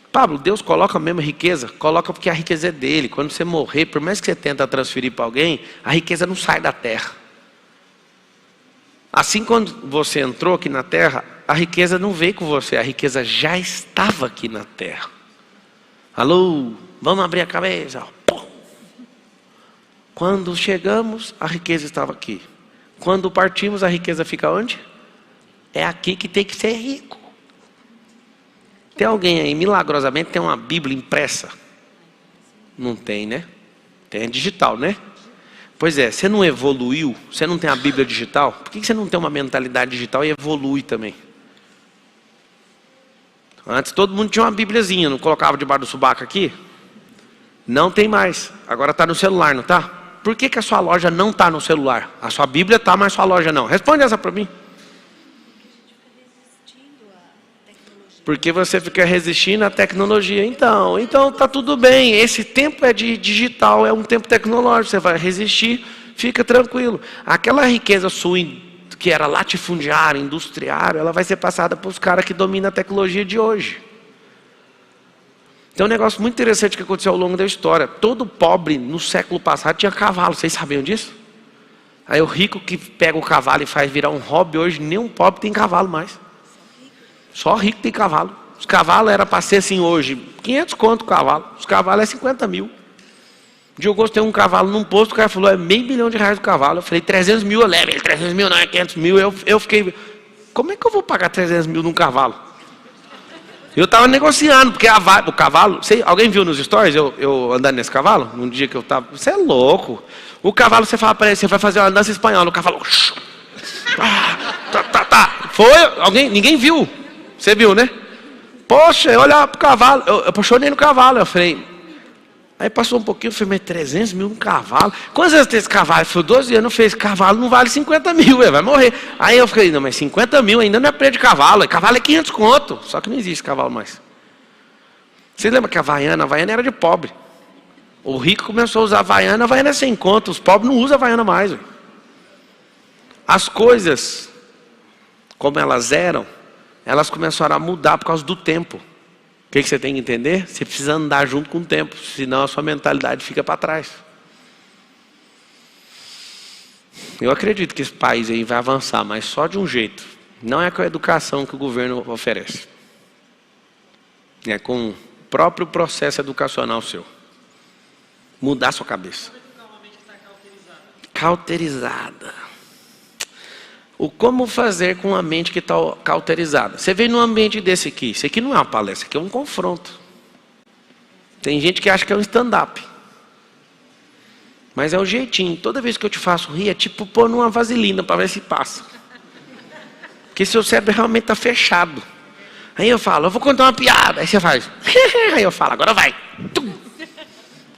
Pablo, Deus coloca a mesma riqueza? Coloca porque a riqueza é dele. Quando você morrer, por mais que você tenta transferir para alguém, a riqueza não sai da terra. Assim, quando você entrou aqui na terra, a riqueza não veio com você, a riqueza já estava aqui na terra. Alô, vamos abrir a cabeça. Quando chegamos, a riqueza estava aqui. Quando partimos, a riqueza fica onde? É aqui que tem que ser rico. Tem alguém aí, milagrosamente, tem uma Bíblia impressa? Não tem, né? Tem digital, né? Pois é, você não evoluiu? Você não tem a Bíblia digital? Por que você não tem uma mentalidade digital e evolui também? Antes todo mundo tinha uma Bíbliazinha, não colocava debaixo do sobaco aqui? Não tem mais. Agora está no celular, não está? Por que a sua loja não está no celular? A sua Bíblia está, mas a sua loja não. Responde essa para mim. Porque você fica resistindo à tecnologia. Então está tudo bem. Esse tempo é de digital, é um tempo tecnológico. Você vai resistir, fica tranquilo. Aquela riqueza sua que era latifundiária, industriária, ela vai ser passada para os caras que dominam a tecnologia de hoje. Tem um negócio muito interessante que aconteceu ao longo da história. Todo pobre no século passado tinha cavalo. Vocês sabiam disso? Aí o rico que pega o cavalo e faz virar um hobby, hoje nenhum pobre tem cavalo mais. Só rico tem cavalo. Os cavalos era para ser assim hoje, 500 conto o cavalo. Os cavalos é 50 mil. Um dia eu gostei de um cavalo num posto, o cara falou, é R$500 mil o cavalo. Eu falei, 300 mil eu levo. Ele, 300 mil não, é 500 mil. Eu fiquei, como é que eu vou pagar 300 mil num cavalo? Eu estava negociando, porque o cavalo... alguém viu nos stories eu andando nesse cavalo? Num dia que eu estava... Você é louco. O cavalo, você fala para ele, você vai fazer uma dança espanhola. O cavalo... Foi? Ninguém viu. Você viu, né? Poxa, eu olhava para o cavalo. Eu apaixonei no cavalo. Eu falei... Aí passou um pouquinho, eu falei, mas 300 mil um cavalo? Quantas vezes tem esse cavalo? Ele falou, 12 anos, fez cavalo, não vale 50 mil, vai morrer. Aí eu falei, não, mas 50 mil ainda não é preço de cavalo, cavalo é 500 conto, só que não existe cavalo mais. Você lembra que a Havaiana era de pobre. O rico começou a usar a Havaiana é sem conto, os pobres não usam a Havaiana mais. Véio. As coisas, como elas eram, elas começaram a mudar por causa do tempo. O que você tem que entender? Você precisa andar junto com o tempo, senão a sua mentalidade fica para trás. Eu acredito que esse país aí vai avançar, mas só de um jeito. Não é com a educação que o governo oferece. É com o próprio processo educacional seu. Mudar a sua cabeça. Cauterizada. O como fazer com a mente que está cauterizada. Você vem num ambiente desse aqui. Isso aqui não é uma palestra, isso aqui é um confronto. Tem gente que acha que é um stand-up. Mas é o jeitinho. Toda vez que eu te faço rir, é tipo pôr numa vaselina para ver se passa. Porque seu cérebro realmente está fechado. Aí eu falo, eu vou contar uma piada. Aí você faz. Aí eu falo, agora vai.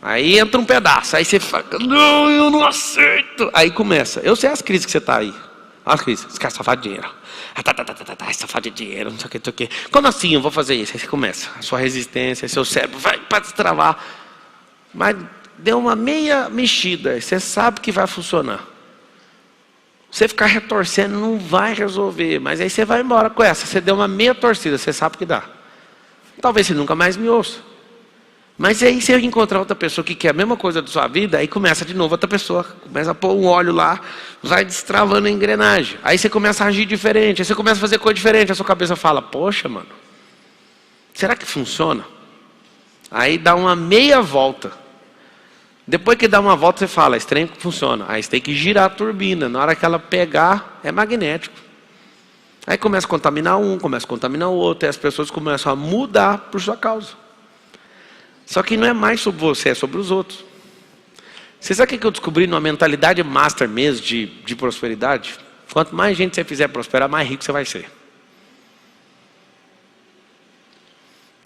Aí entra um pedaço, aí você fala, não, eu não acerto. Aí começa, eu sei as crises que você está aí. As crises, esse cara safado de dinheiro. Safado de dinheiro, não sei o que. Como assim eu vou fazer isso? Aí você começa, a sua resistência, seu cérebro vai para destravar. Mas deu uma meia mexida, você sabe que vai funcionar. Você ficar retorcendo não vai resolver, mas aí você vai embora com essa. Você deu uma meia torcida, você sabe que dá. Talvez você nunca mais me ouça. Mas aí você encontrar outra pessoa que quer a mesma coisa da sua vida, aí começa de novo outra pessoa, começa a pôr um óleo lá, vai destravando a engrenagem. Aí você começa a agir diferente, aí você começa a fazer coisa diferente, a sua cabeça fala, poxa, mano, será que funciona? Aí dá uma meia volta. Depois que dá uma volta, você fala, esse trem funciona. Aí você tem que girar a turbina. Na hora que ela pegar, é magnético. Aí começa a contaminar um, começa a contaminar o outro. E as pessoas começam a mudar por sua causa. Só que não é mais sobre você, é sobre os outros. Você sabe o que eu descobri numa mentalidade master mesmo de prosperidade? Quanto mais gente você fizer prosperar, mais rico você vai ser.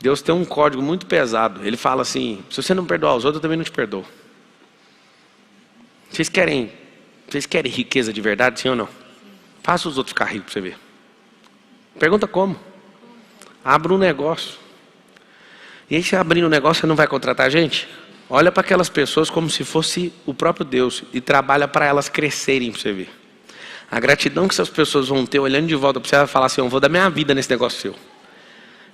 Deus tem um código muito pesado. Ele fala assim, se você não perdoar os outros, eu também não te perdoo. Vocês querem riqueza de verdade, sim ou não? Faça os outros ficar ricos para você ver. Pergunta como? Abra um negócio. E aí, se abrir um negócio, você não vai contratar gente? Olha para aquelas pessoas como se fosse o próprio Deus e trabalha para elas crescerem para você ver. A gratidão que essas pessoas vão ter olhando de volta para você, vai falar assim, eu vou dar minha vida nesse negócio seu.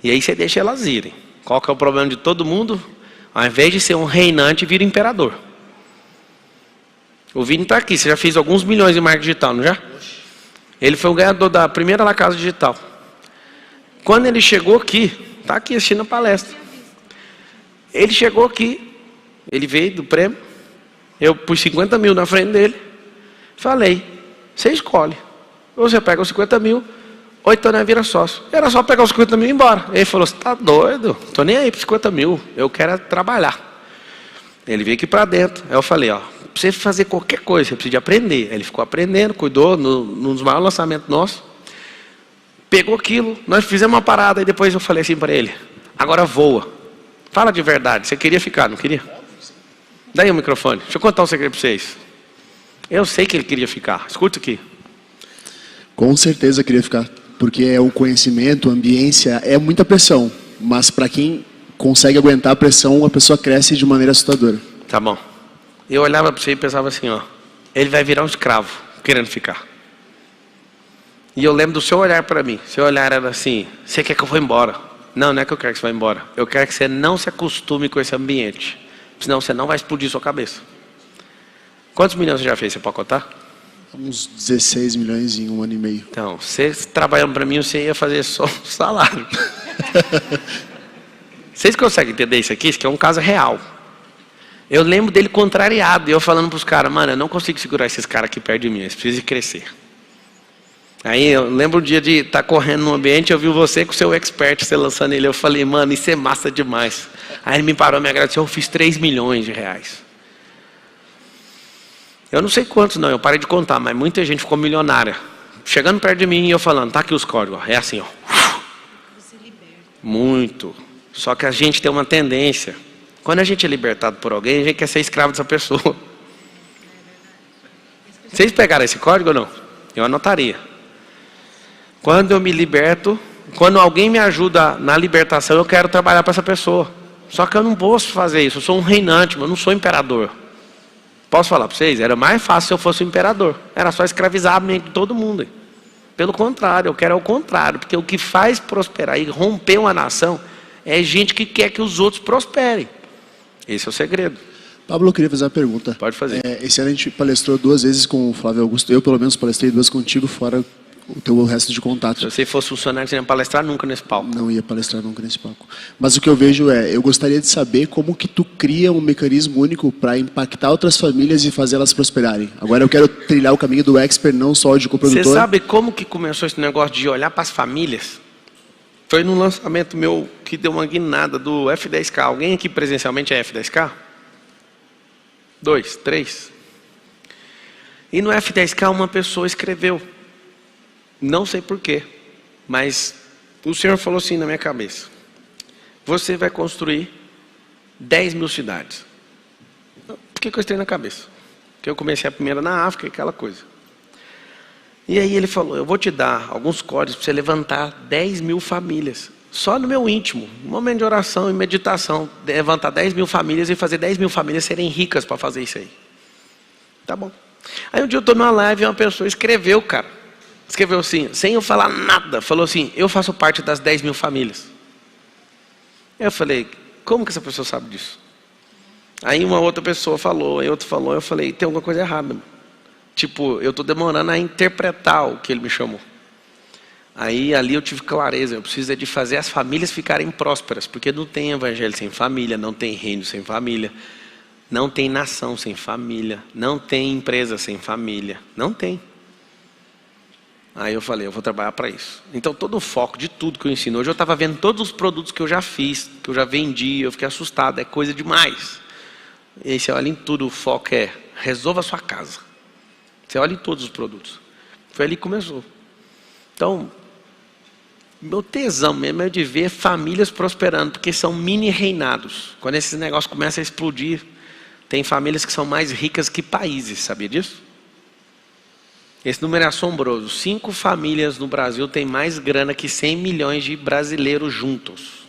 E aí você deixa elas irem. Qual que é o problema de todo mundo? Ao invés de ser um reinante, vira imperador. O Vini está aqui, você já fez alguns milhões em marketing digital, não já? Ele foi o ganhador da primeira La Casa Digital. Quando ele chegou aqui, está aqui assistindo a palestra. Ele chegou aqui, ele veio do prêmio, eu pus 50 mil na frente dele, falei, você escolhe. Ou você pega os 50 mil, ou então não vira sócio. Era só pegar os 50 mil e ir embora. Ele falou, você está doido? Estou nem aí para 50 mil, eu quero trabalhar. Ele veio aqui para dentro. Aí eu falei, ó, para você fazer qualquer coisa, você precisa de aprender. Aí ele ficou aprendendo, cuidou, num dos maiores lançamentos nossos. Pegou aquilo, nós fizemos uma parada, e depois eu falei assim para ele, agora voa. Fala de verdade, você queria ficar, não queria? Daí o microfone, deixa eu contar um segredo para vocês. Eu sei que ele queria ficar, escuta aqui. Com certeza queria ficar, porque é o conhecimento, a ambiência, é muita pressão. Mas para quem consegue aguentar a pressão, a pessoa cresce de maneira assustadora. Tá bom. Eu olhava para você e pensava assim, ó, ele vai virar um escravo, querendo ficar. E eu lembro do seu olhar para mim. Seu olhar era assim, você quer que eu vá embora? Não, não é que eu quero que você vá embora. Eu quero que você não se acostume com esse ambiente. Senão você não vai explodir sua cabeça. Quantos milhões você já fez? Você pode contar? Uns 16 milhões em 1 ano e meio. Então, você trabalhando para mim, você ia fazer só um salário. Vocês conseguem entender isso aqui? Isso aqui é um caso real. Eu lembro dele contrariado. E eu falando para os caras, mano, eu não consigo segurar esses caras aqui perto de mim. Eles precisam crescer. Aí eu lembro o dia de estar correndo no ambiente, eu vi você com o seu expert, você lançando ele, eu falei, mano, isso é massa demais. Aí ele me parou, me agradeceu, eu fiz 3 milhões de reais. Eu não sei quantos não, eu parei de contar, mas muita gente ficou milionária. Chegando perto de mim e eu falando, tá aqui os códigos, é assim, ó. Muito. Só que a gente tem uma tendência, quando a gente é libertado por alguém, a gente quer ser escravo dessa pessoa. Vocês pegaram esse código ou não? Eu anotaria. Quando eu me liberto, quando alguém me ajuda na libertação, eu quero trabalhar para essa pessoa. Só que eu não posso fazer isso, eu sou um reinante, mas eu não sou imperador. Posso falar para vocês? Era mais fácil se eu fosse um imperador. Era só escravizar a mente de todo mundo. Pelo contrário, eu quero o contrário. Porque o que faz prosperar e romper uma nação é gente que quer que os outros prosperem. Esse é o segredo. Pablo, eu queria fazer uma pergunta. Pode fazer. Esse ano a gente palestrou 2 vezes com o Flávio Augusto. Eu, pelo menos, palestrei 2 contigo, fora o resto de contato. Se você fosse funcionário, você não ia palestrar nunca nesse palco. Não ia palestrar nunca nesse palco. Mas o que eu vejo eu gostaria de saber como que tu cria um mecanismo único para impactar outras famílias e fazer elas prosperarem. Agora eu quero trilhar o caminho do expert, não só de coprodutor. Você sabe como que começou esse negócio de olhar para as famílias? Foi num lançamento meu que deu uma guinada do F10K. Alguém aqui presencialmente é F10K? 2, 3. E no F10K uma pessoa escreveu. Não sei porquê, mas o Senhor falou assim na minha cabeça. Você vai construir 10 mil cidades. fiquei com isso na cabeça. Porque eu comecei a primeira na África, aquela coisa. E aí ele falou, eu vou te dar alguns códigos para você levantar 10 mil famílias. Só no meu íntimo, um momento de oração e meditação, levantar 10 mil famílias e fazer 10 mil famílias serem ricas para fazer isso aí. Tá bom. Aí um dia eu estou numa live e uma pessoa escreveu, cara. Escreveu assim, sem eu falar nada. Falou assim, eu faço parte das 10 mil famílias. Eu falei, como que essa pessoa sabe disso? Aí uma outra pessoa falou, aí outro falou, eu falei, tem alguma coisa errada. Tipo, eu estou demorando a interpretar o que ele me chamou. Aí ali eu tive clareza, eu preciso de fazer as famílias ficarem prósperas, porque não tem evangelho sem família, não tem reino sem família, não tem nação sem família, não tem empresa sem família, não tem. Aí eu falei, eu vou trabalhar para isso. Então todo o foco de tudo que eu ensino, hoje eu estava vendo todos os produtos que eu já fiz, que eu já vendi, eu fiquei assustado, é coisa demais. E aí você olha em tudo, o foco é, resolva a sua casa. Você olha em todos os produtos. Foi ali que começou. Então, meu tesão mesmo é de ver famílias prosperando, porque são mini reinados. Quando esses negócios começam a explodir, tem famílias que são mais ricas que países, sabia disso? Esse número é assombroso. 5 famílias no Brasil têm mais grana que 100 milhões de brasileiros juntos.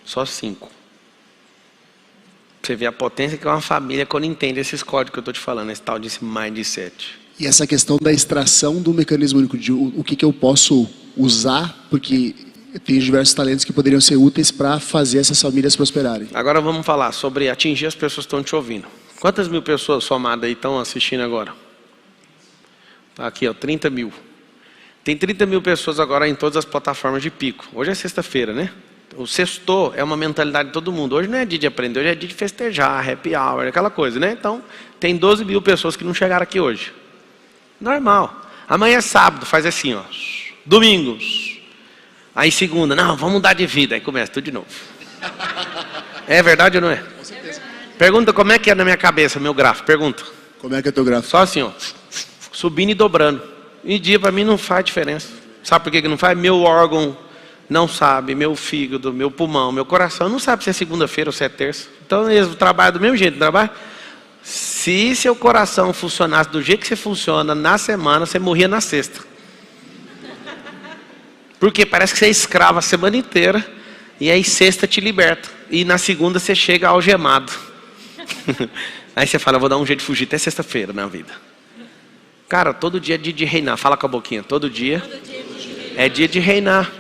Só 5. Você vê a potência que é uma família quando entende esses códigos que eu estou te falando, esse tal desse mindset. E essa questão da extração do mecanismo único, de o que eu posso usar, porque tem diversos talentos que poderiam ser úteis para fazer essas famílias prosperarem. Agora vamos falar sobre atingir as pessoas que estão te ouvindo. Quantas mil pessoas somadas aí estão assistindo agora? Tá aqui, ó, 30 mil. Tem 30 mil pessoas agora em todas as plataformas de pico. Hoje é sexta-feira, né? O sextou é uma mentalidade de todo mundo. Hoje não é dia de aprender, hoje é dia de festejar, happy hour, aquela coisa, né? Então, tem 12 mil pessoas que não chegaram aqui hoje. Normal. Amanhã é sábado, faz assim, ó. Domingo. Aí segunda, não, vamos mudar de vida. Aí começa tudo de novo. É verdade ou não é? Com certeza. Pergunta como é que é na minha cabeça, meu gráfico. Pergunta. Como é que é teu gráfico? Só assim, ó. Subindo e dobrando. E dia para mim não faz diferença. Sabe por que não faz? Meu órgão não sabe, meu fígado, meu pulmão, meu coração não sabe se é segunda-feira ou se é terça. Então eles trabalham do mesmo jeito, não trabalham? Se seu coração funcionasse do jeito que você funciona na semana, você morria na sexta. Porque parece que você é escravo a semana inteira, e aí sexta te liberta. E na segunda você chega algemado. Aí você fala, vou dar um jeito de fugir até sexta-feira na vida. Cara, todo dia é dia de reinar. Fala com a boquinha, todo dia é dia de reinar.